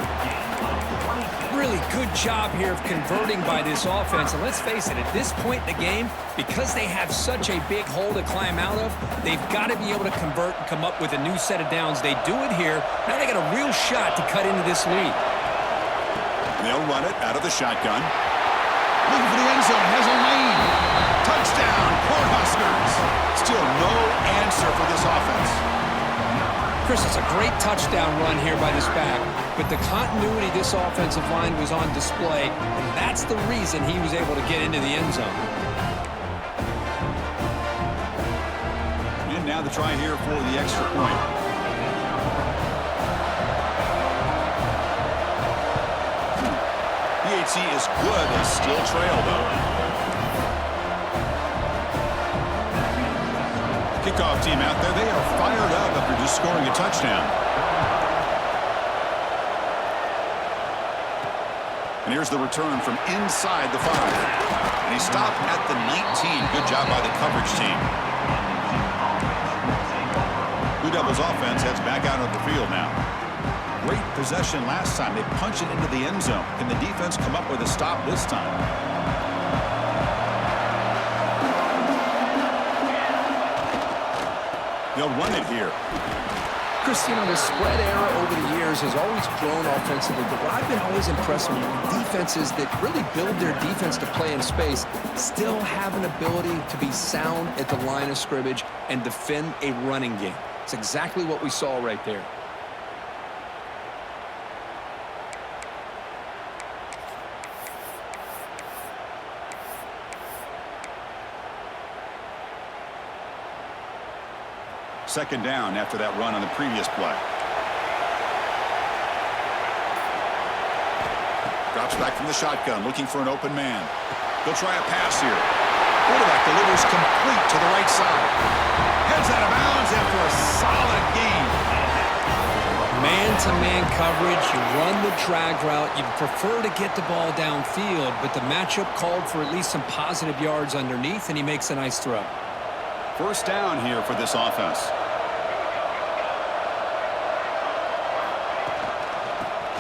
[SPEAKER 2] Really good job here of converting by this offense. And let's face it, at this point in the game, because they have such a big hole to climb out of, they've got to be able to convert and come up with a new set of downs. They do it here. Now they got a real shot to cut into this lead.
[SPEAKER 1] They'll run it out of the shotgun. Looking for the end zone. Has a lane. Touchdown, Cornhuskers. Still no answer for this offense.
[SPEAKER 2] Chris, it's a great touchdown run here by this back, but the continuity of this offensive line was on display, and that's the reason he was able to get into the end zone.
[SPEAKER 1] And now the try here for the extra point. PHC is good and still trail, though. Kickoff team out there, they are fired up after just scoring a touchdown. And here's the return from inside the 5. And he stopped at the 19. Good job by the coverage team. Blue Devils offense heads back out of the field now. Great possession last time. They punch it into the end zone. Can the defense come up with a stop this time? They'll run it here.
[SPEAKER 4] Chris, you know, the spread era over the years has always grown offensively, but what I've been always impressed with defenses that really build their defense to play in space still have an ability to be sound at the line of scrimmage and defend a running game. It's exactly what we saw right there.
[SPEAKER 1] Second down after that run on the previous play. Drops back from the shotgun, looking for an open man. He'll try a pass here. Quarterback delivers complete to the right side. Heads out of bounds after a solid gain.
[SPEAKER 2] Man-to-man coverage, you run the drag route. You'd prefer to get the ball downfield, but the matchup called for at least some positive yards underneath, and he makes a nice throw.
[SPEAKER 1] First down here for this offense.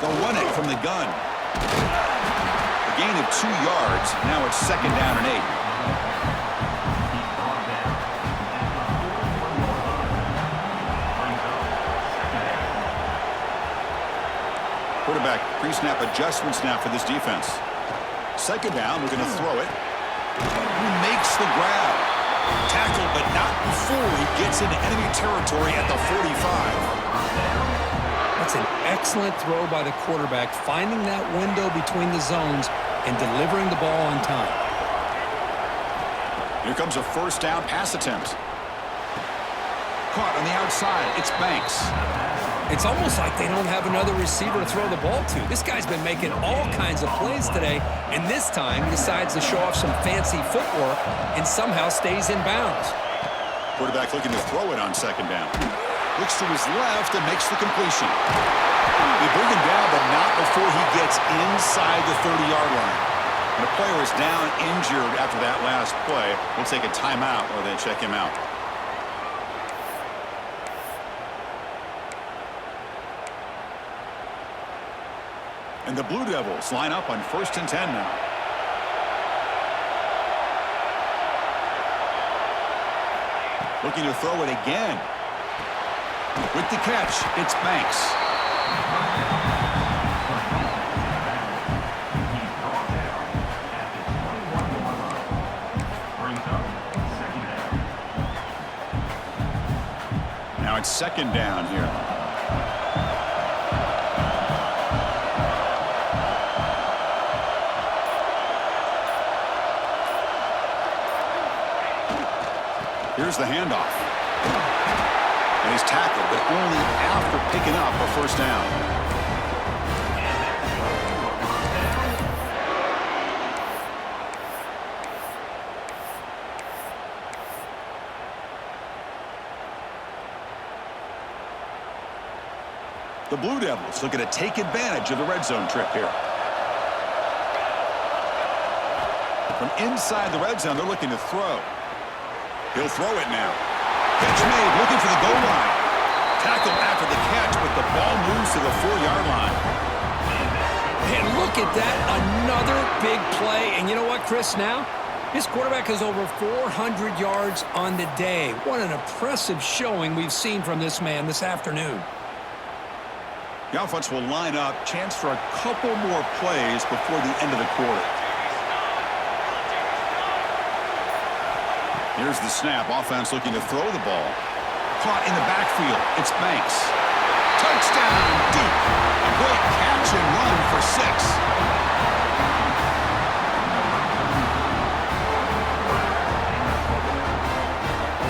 [SPEAKER 1] They'll run it from the gun. A gain of 2 yards. Now it's second down and 8. Quarterback pre-snap adjustments now for this defense. Second down, we're going to throw it. Who makes the grab? Tackled, but not before he gets into enemy territory at the 45.
[SPEAKER 2] That's an excellent throw by the quarterback, finding that window between the zones and delivering the ball on time.
[SPEAKER 1] Here comes a first down pass attempt. Caught on the outside. It's Banks.
[SPEAKER 2] It's almost like they don't have another receiver to throw the ball to. This guy's been making all kinds of plays today, and this time decides to show off some fancy footwork and somehow stays in bounds.
[SPEAKER 1] Quarterback looking to throw it on second down. Looks to his left and makes the completion. They bring him down, but not before he gets inside the 30-yard line. And the player is down injured after that last play. We'll take a timeout or they check him out. And the Blue Devils line up on 1st and 10 now. Looking to throw it again. With the catch, it's Banks. Now it's second down here. Here's the handoff. And he's tackled, but only after picking up a first down. The Blue Devils looking to take advantage of the red zone trip here. From inside the red zone, they're looking to throw. He'll throw it now. Catch made, looking for the goal line. Tackle after the catch, but the ball moves to the 4-yard line.
[SPEAKER 2] And look at that, another big play. And you know what, Chris, now? This quarterback has over 400 yards on the day. What an impressive showing we've seen from this man this afternoon.
[SPEAKER 1] The offense will line up. Chance for a couple more plays before the end of the quarter. Here's the snap. Offense looking to throw the ball. Caught in the backfield. It's Banks. Touchdown, Duke. A great catch and run for 6.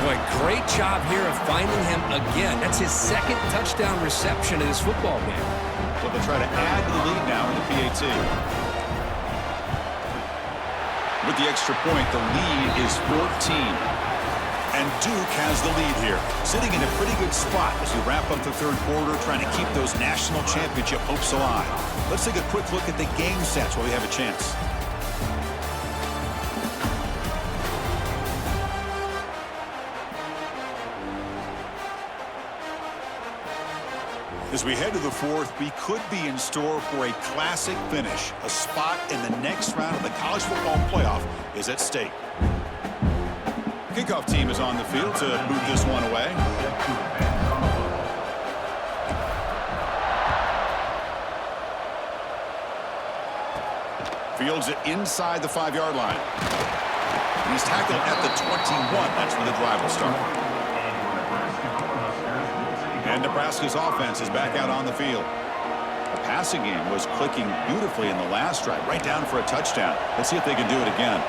[SPEAKER 2] Boy, great job here of finding him again. That's his second touchdown reception in this football game.
[SPEAKER 1] So they'll try to add to the lead now in the PAT. With the extra point, the lead is 14. And Duke has the lead here, sitting in a pretty good spot as we wrap up the third quarter, trying to keep those national championship hopes alive. Let's take a quick look at the game stats while we have a chance. As we head to the fourth, we could be in store for a classic finish. A spot in the next round of the college football playoff is at stake. Kickoff team is on the field to boot this one away. Fields it inside the 5-yard line. And he's tackled at the 21. That's where the drive will start. And Nebraska's offense is back out on the field. The passing game was clicking beautifully in the last drive, right down for a touchdown. Let's see if they can do it again.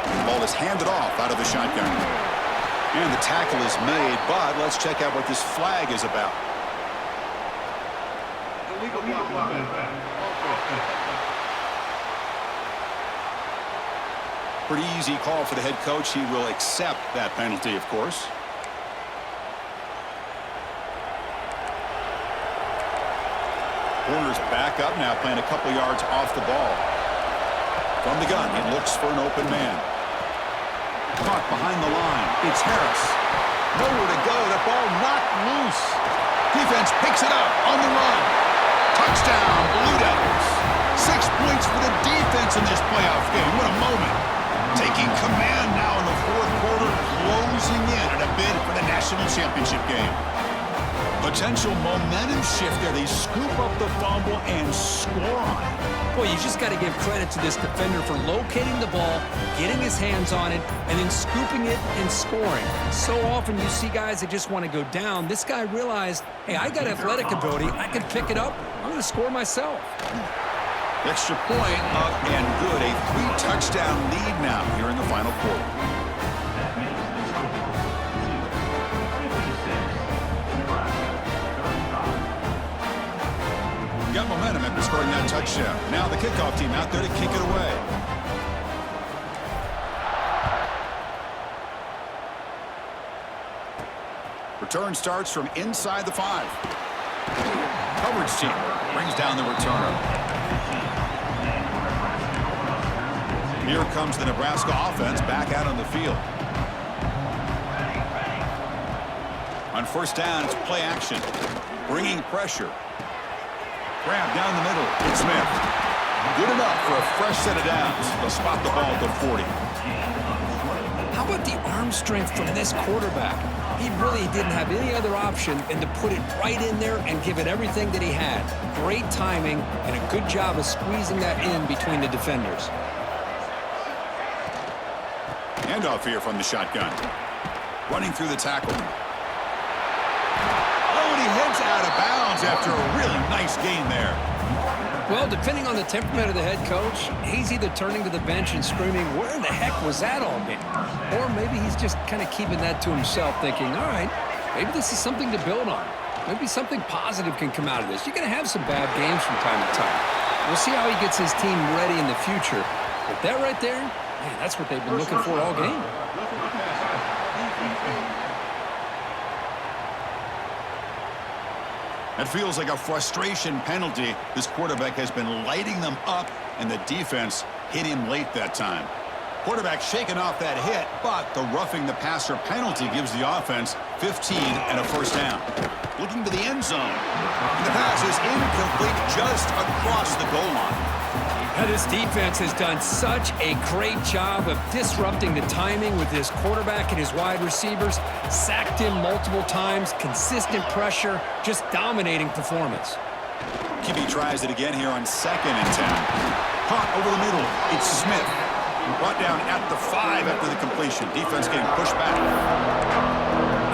[SPEAKER 1] The ball is handed off out of the shotgun. And the tackle is made, but let's check out what this flag is about. Pretty easy call for the head coach. He will accept that penalty, of course. Corner's back up now, playing a couple yards off the ball. From the gun, he looks for an open man. Caught behind the line. It's Harris. Nowhere to go. The ball knocked loose. Defense picks it up on the run. Touchdown, Blue Devils. 6 points for the defense in this playoff game. What a moment. Taking command now in the fourth quarter, closing in at a bid for the national championship game. Potential momentum shift there. They scoop up the fumble and score on it.
[SPEAKER 2] Boy, you just got to give credit to this defender for locating the ball, getting his hands on it, and then scooping it and scoring. So often you see guys that just want to go down. This guy realized, hey, I got athletic ability. I can pick it up. I'm going to score myself.
[SPEAKER 1] Extra point up and good. A 3-touchdown lead now here in the final quarter. Got momentum after scoring that touchdown. Now the kickoff team out there to kick it away. Return starts from inside the 5. Coverage team brings down the returner. Here comes the Nebraska offense back out on the field. On first down, it's play action. Bringing pressure. Grab down the middle. It's Smith. Good enough for a fresh set of downs. They'll spot the ball at the 40.
[SPEAKER 2] How about the arm strength from this quarterback? He really didn't have any other option than to put it right in there and give it everything that he had. Great timing and a good job of squeezing that in between the defenders.
[SPEAKER 1] Handoff here from the shotgun. Running through the tackle. He heads out of bounds after a really nice gain there.
[SPEAKER 2] Well, depending on the temperament of the head coach, he's either turning to the bench and screaming, where in the heck was that all been? Or maybe he's just kind of keeping that to himself, thinking, all right, maybe this is something to build on. Maybe something positive can come out of this. You're going to have some bad games from time to time. We'll see how he gets his team ready in the future. But that right there, man, that's what they've been looking for all game.
[SPEAKER 1] It feels like a frustration penalty. This quarterback has been lighting them up, and the defense hit him late that time. Quarterback shaking off that hit, but the roughing the passer penalty gives the offense 15 and a first down. Looking to the end zone. The pass is incomplete just across the goal line.
[SPEAKER 2] Now, this defense has done such a great job of disrupting the timing with his quarterback and his wide receivers. Sacked him multiple times, consistent pressure, just dominating performance.
[SPEAKER 1] QB tries it again here on 2nd and 10. Caught over the middle. It's Smith. Brought down at the 5 after the completion. Defense getting pushed back.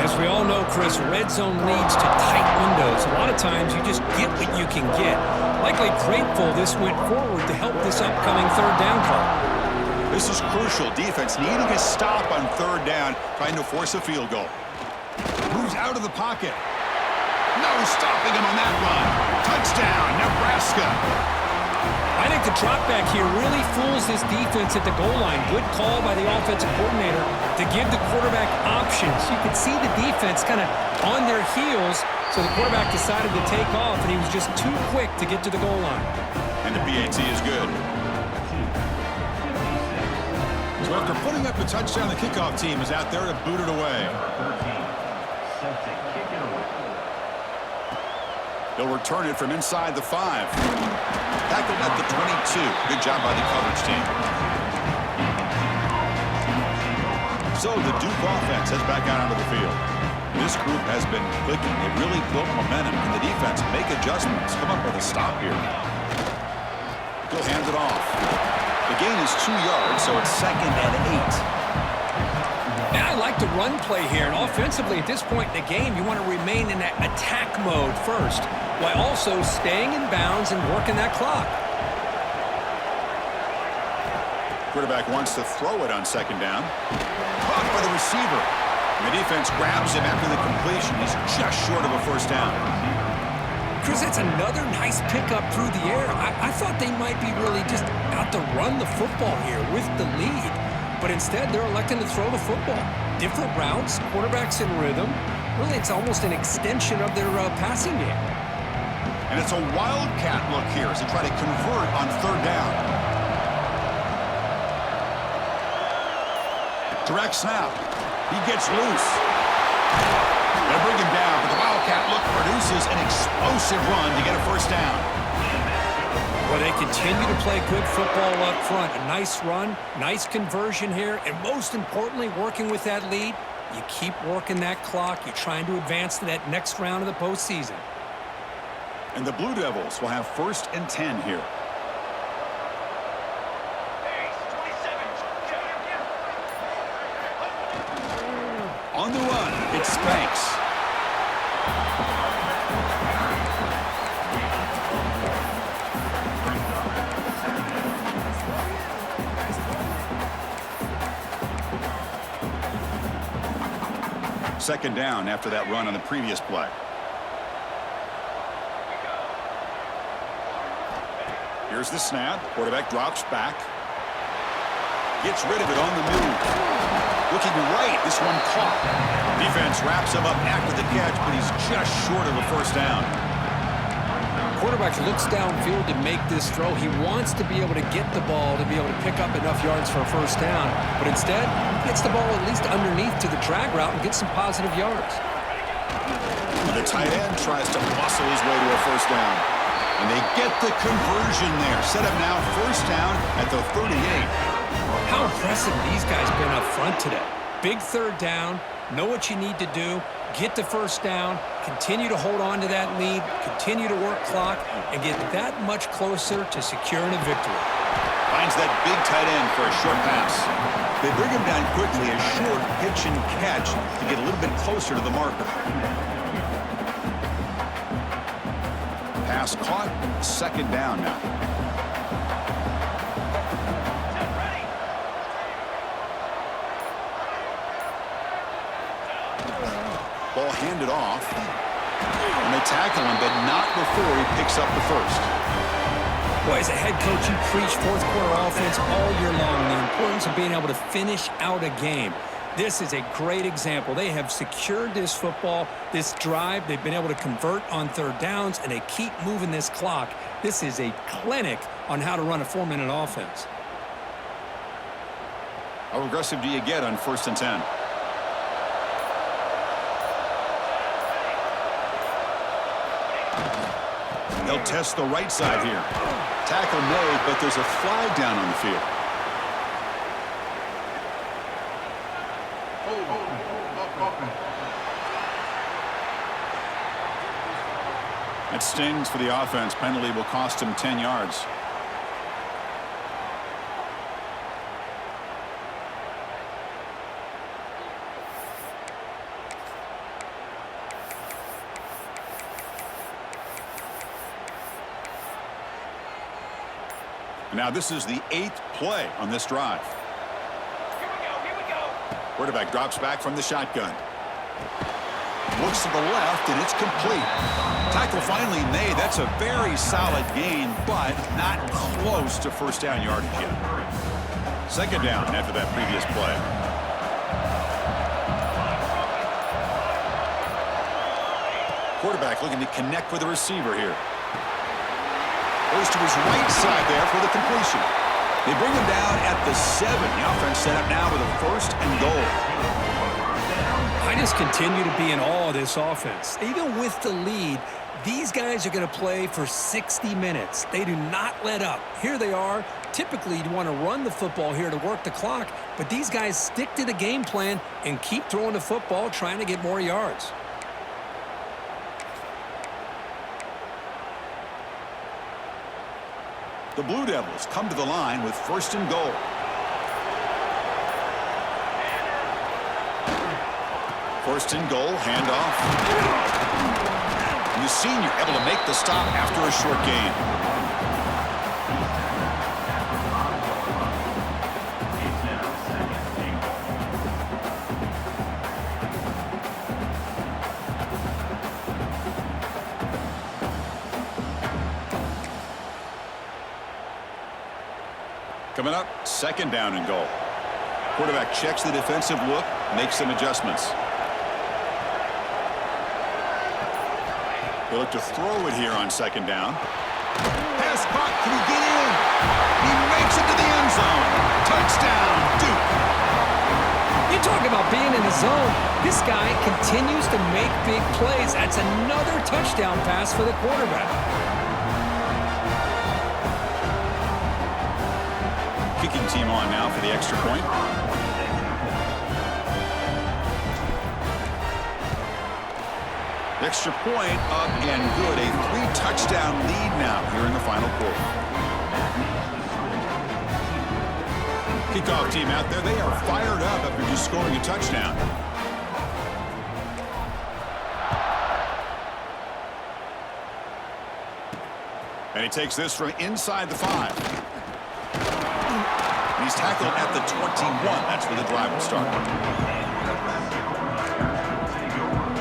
[SPEAKER 2] As we all know, Chris, red zone leads to tight windows. A lot of times you just get what you can get. Likely grateful this went forward to help this upcoming 3rd down call.
[SPEAKER 1] This is crucial. Defense needing a stop on 3rd down, trying to force a field goal. Moves out of the pocket. No stopping him on that run. Touchdown, Nebraska.
[SPEAKER 2] I think the drop back here really fools this defense at the goal line. Good call by the offensive coordinator to give the quarterback options. You could see the defense kind of on their heels, so the quarterback decided to take off, and he was just too quick to get to the goal line.
[SPEAKER 1] And the PAT is good. So after putting up the touchdown, the kickoff team is out there to boot it away. They'll return it from inside the 5. Tackled at the 22. Good job by the coverage team. So the Duke offense heads back out onto the field. This group has been clicking. They really built momentum. And the defense make adjustments. Come up with a stop here. He'll hand it off. The gain is 2 yards, so it's 2nd and 8.
[SPEAKER 2] And I like the run play here. And offensively, at this point in the game, you want to remain in that attack mode first, while also staying in bounds and working that clock.
[SPEAKER 1] Quarterback wants to throw it on 2nd down. Caught by the receiver. And the defense grabs him after the completion. He's just short of a first down.
[SPEAKER 2] Chris, that's another nice pickup through the air. I thought they might be really just out to run the football here with the lead. But instead, they're electing to throw the football. Different routes, quarterbacks in rhythm. Really, it's almost an extension of their passing game.
[SPEAKER 1] And it's a wildcat look here as they try to convert on 3rd down. Direct snap. He gets loose. They bring him down, but the wildcat look produces an explosive run to get a first down.
[SPEAKER 2] Well, they continue to play good football up front. A nice run, nice conversion here, and most importantly, working with that lead, you keep working that clock. You're trying to advance to that next round of the postseason.
[SPEAKER 1] And the Blue Devils will have 1st and 10 here. On the run, it's Spanks. Second down after that run on the previous play. Here's the snap. Quarterback drops back. Gets rid of it on the move. Looking right. This one caught. Defense wraps him up after the catch, but he's just short of a first down.
[SPEAKER 2] Quarterback looks downfield to make this throw. He wants to be able to get the ball to be able to pick up enough yards for a first down, but instead gets the ball at least underneath to the drag route and gets some positive yards.
[SPEAKER 1] And the tight end tries to muscle his way to a first down. And they get the conversion there. Set up now 1st down at the 38.
[SPEAKER 2] How impressive these guys been up front today. Big 3rd down, know what you need to do, get the first down, continue to hold on to that lead, continue to work clock, and get that much closer to securing a victory.
[SPEAKER 1] Finds that big tight end for a short pass. They bring him down quickly, a short pitch and catch to get a little bit closer to the marker. Pass caught, 2nd down now. Ball handed off. And they tackle him, but not before he picks up the first.
[SPEAKER 2] Boy, as a head coach, you preach 4th quarter offense all year long, the importance of being able to finish out a game. This is a great example. They have secured this football, this drive. They've been able to convert on 3rd downs, and they keep moving this clock. This is a clinic on how to run a 4-minute offense.
[SPEAKER 1] How aggressive do you get on 1st and 10? They'll test the right side here. Tackle made, but there's a flag down on the field. It stings for the offense. Penalty will cost him 10 yards. Now this is the 8th play on this drive.
[SPEAKER 3] Here we go.
[SPEAKER 1] Quarterback drops back from the shotgun. Looks to the left, and it's complete. Tackle finally made. That's a very solid gain, but not close to first down yardage yet. 2nd down after that previous play. Quarterback looking to connect with the receiver here. Goes to his right side there for the completion. They bring him down at the 7. The offense set up now with a 1st and goal.
[SPEAKER 2] I just continue to be in awe of this offense. Even with the lead, these guys are going to play for 60 minutes. They do not let up. Here they are. Typically, you want to run the football here to work the clock, but these guys stick to the game plan and keep throwing the football, trying to get more yards.
[SPEAKER 1] The Blue Devils come to the line with 1st and goal. First and goal, handoff. The senior able to make the stop after a short gain. Coming up, 2nd down and goal. Quarterback checks the defensive look, makes some adjustments. They look to throw it here on 2nd down. Pass caught. Can he get in? He makes it to the end zone. Touchdown, Duke.
[SPEAKER 2] You talk about being in the zone. This guy continues to make big plays. That's another touchdown pass for the quarterback.
[SPEAKER 1] Kicking team on now for the extra point. Extra point up and good. A 3-touchdown lead now here in the final quarter. Kickoff team out there. They are fired up after just scoring a touchdown. And he takes this from inside the 5. He's tackled at the 21. That's where the drive will start.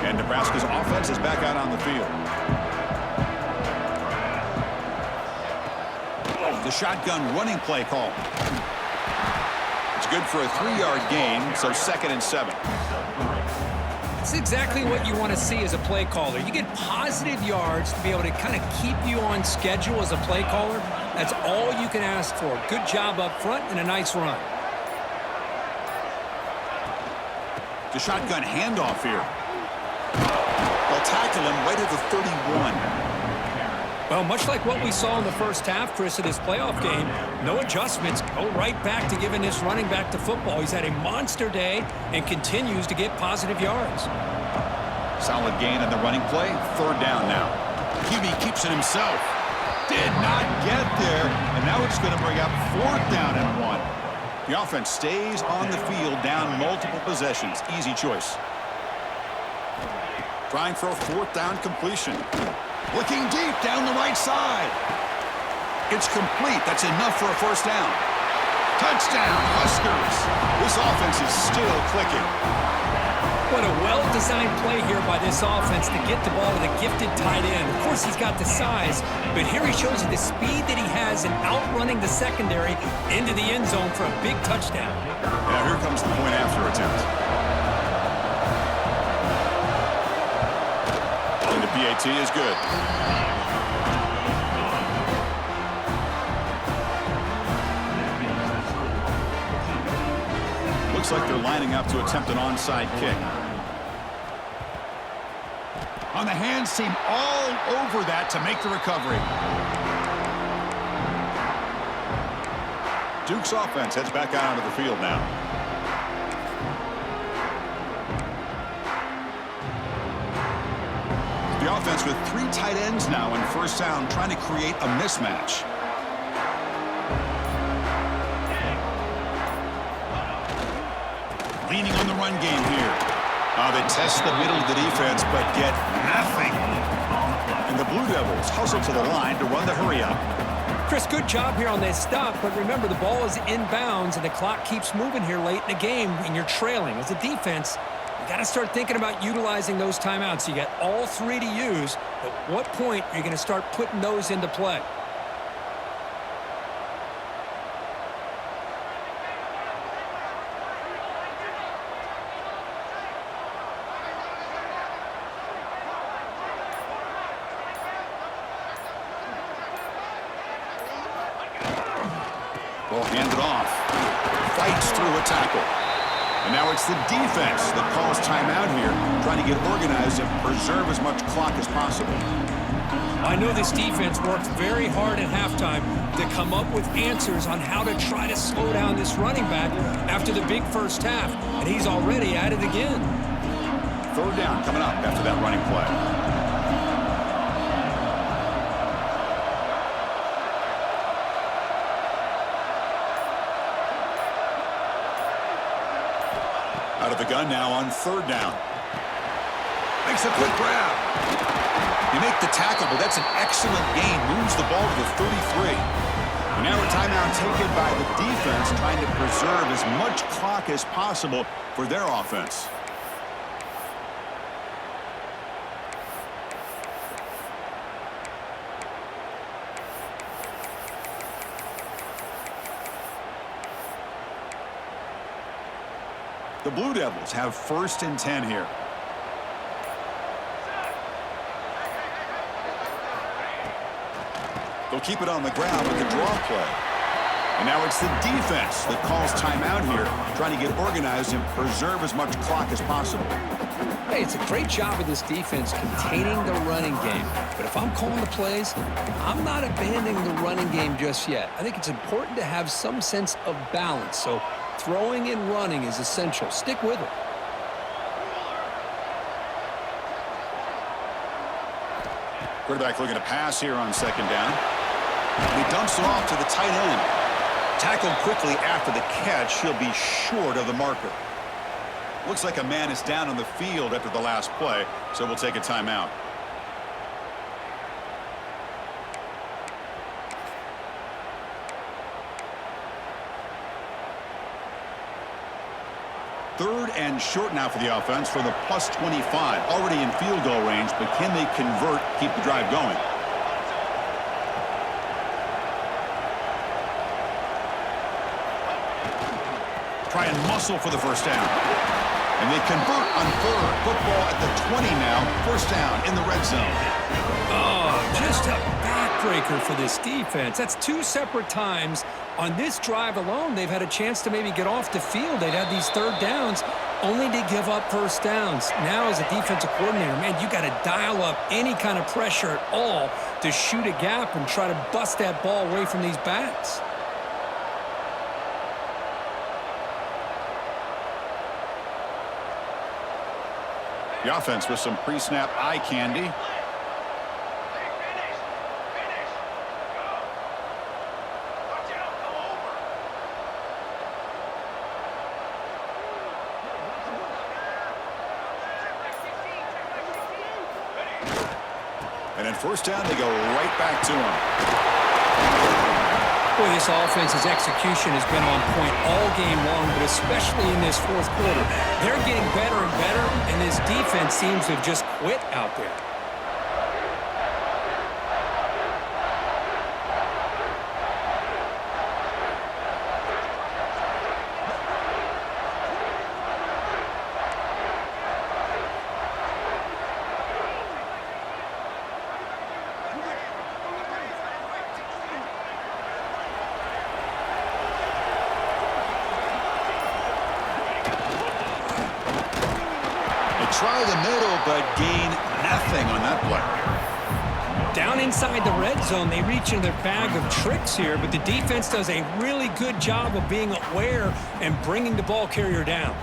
[SPEAKER 1] And Nebraska's offense is back out on the field. The shotgun running play call. It's good for a 3-yard gain, so 2nd and 7.
[SPEAKER 2] It's exactly what you want to see as a play caller. You get positive yards to be able to kind of keep you on schedule as a play caller. That's all you can ask for. Good job up front and a nice run.
[SPEAKER 1] The shotgun handoff here. They'll tackle him right at the 31.
[SPEAKER 2] Well, much like what we saw in the first half, Chris, of this playoff game, no adjustments. Go right back to giving this running back the football. He's had a monster day and continues to get positive yards.
[SPEAKER 1] Solid gain on the running play. 3rd down now. QB keeps it himself. Did not get there, and now it's going to bring up 4th down and 1. The offense stays on the field, down multiple possessions. Easy choice. Trying for a 4th down completion. Looking deep down the right side. It's complete. That's enough for a 1st down. Touchdown, Huskers. This offense is still clicking.
[SPEAKER 2] What a well-designed play here by this offense to get the ball to the gifted tight end. Of course, he's got the size, but here he shows you the speed that he has in outrunning the secondary into the end zone for a big touchdown.
[SPEAKER 1] Now here comes the point after attempt. And the PAT is good. Looks like they're lining up to attempt an onside kick. On the hands team, all over that to make the recovery. Duke's offense heads back out onto the field now. The offense with 3 tight ends now in first down, trying to create a mismatch. Leaning on the run game here. They test the middle of the defense, but get nothing. And the Blue Devils hustle to the line to run the hurry-up.
[SPEAKER 2] Chris, good job here on that stop, but remember, the ball is inbounds, and the clock keeps moving here late in the game, and you're trailing. As a defense, you got to start thinking about utilizing those timeouts. You got all 3 to use. At what point are you going to start putting those into play?
[SPEAKER 1] Ball handed off. Fights through a tackle. And now it's the defense that calls timeout here, trying to get organized and preserve as much clock as possible.
[SPEAKER 2] I know this defense worked very hard at halftime to come up with answers on how to try to slow down this running back after the big first half, and he's already at it again.
[SPEAKER 1] 3rd down coming up after that running play. Out of the gun now on 3rd down. Makes a quick grab. You make the tackle, but that's an excellent gain. Moves the ball to the 33. And now a timeout taken by the defense, trying to preserve as much clock as possible for their offense. The Blue Devils have 1st and 10 here. They'll keep it on the ground with the draw play. And now it's the defense that calls timeout here, trying to get organized and preserve as much clock as possible.
[SPEAKER 2] Hey, it's a great job of this defense containing the running game. But if I'm calling the plays, I'm not abandoning the running game just yet. I think it's important to have some sense of balance. So throwing and running is essential. Stick with it.
[SPEAKER 1] Quarterback looking to pass here on 2nd down. And he dumps it off to the tight end. Tackled quickly after the catch. He'll be short of the marker. Looks like a man is down on the field after the last play, so we'll take a timeout. Third and short now for the offense from the +25. Already in field goal range, but can they convert, keep the drive going? Try and muscle for the first down. And they convert on 3rd. Football at the 20 now. 1st down in the red zone.
[SPEAKER 2] Oh, just a backbreaker for this defense. That's 2 separate times. On this drive alone, they've had a chance to maybe get off the field. They'd had these 3rd downs, only to give up 1st downs. Now, as a defensive coordinator, man, you got to dial up any kind of pressure at all to shoot a gap and try to bust that ball away from these backs.
[SPEAKER 1] The offense with some pre-snap eye candy. And in 1st down, they go right back to him.
[SPEAKER 2] Boy, this offense's execution has been on point all game long, but especially in this 4th quarter. They're getting better and better, and this defense seems to have just quit out there.
[SPEAKER 1] try the middle, but gain nothing on that play.
[SPEAKER 2] Down inside the red zone, they reach in their bag of tricks here, but the defense does a really good job of being aware and bringing the ball carrier down.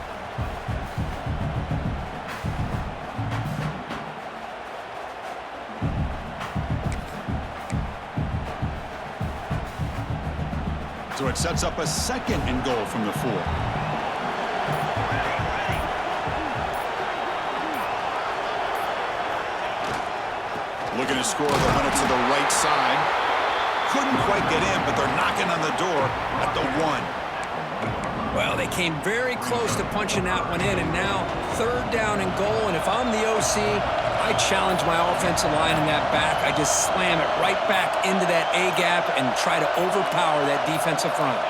[SPEAKER 1] So it sets up a 2nd and goal from the 4. Looking to score, the run it to the right side. Couldn't quite get in, but they're knocking on the door at the 1.
[SPEAKER 2] Well, they came very close to punching that one in, and now 3rd down and goal. And if I'm the OC, I challenge my offensive line in that back. I just slam it right back into that A-gap and try to overpower that defensive front.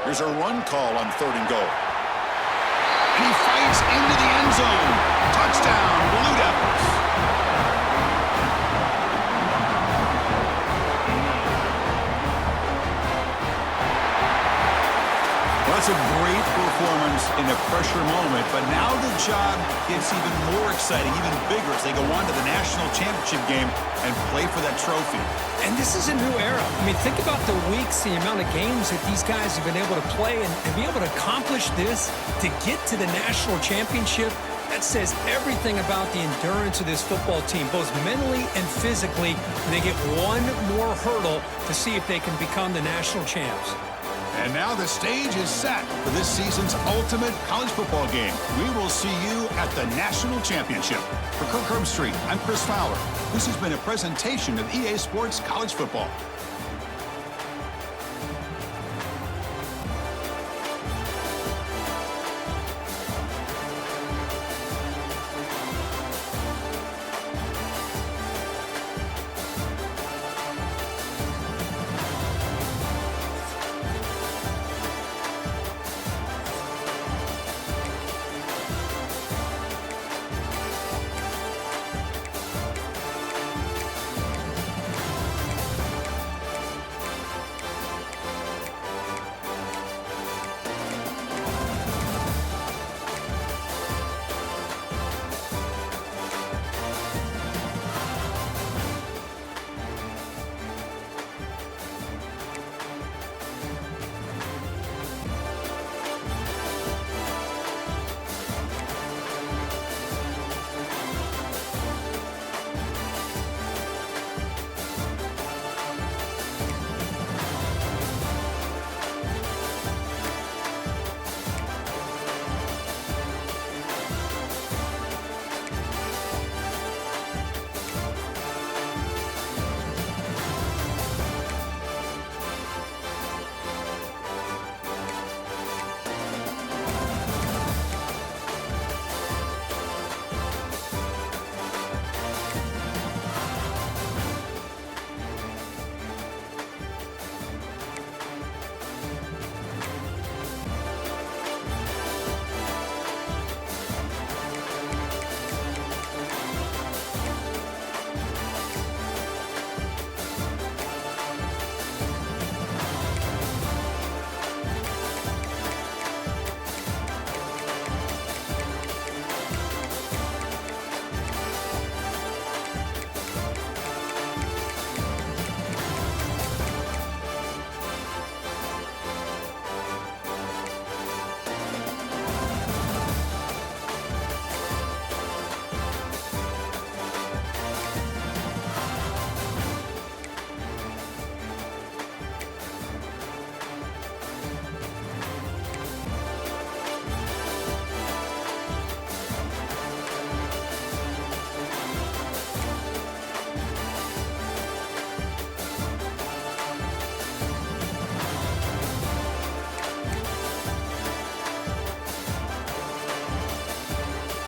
[SPEAKER 1] Here's a run call on 3rd and goal. And he fights into the end zone. Touchdown, Blue Devils. That's a great performance in a pressure moment, but now the job gets even more exciting, even bigger as they go on to the national championship game and play for that trophy.
[SPEAKER 2] And this is a new era. I mean, think about the weeks, the amount of games that these guys have been able to play, and to be able to accomplish this, to get to the national championship, that says everything about the endurance of this football team, both mentally and physically. And they get one more hurdle to see if they can become the national champs.
[SPEAKER 1] And now the stage is set for this season's ultimate college football game. We will see you at the national championship. For Kirk Herbstreit, I'm Chris Fowler. This has been a presentation of EA Sports College Football.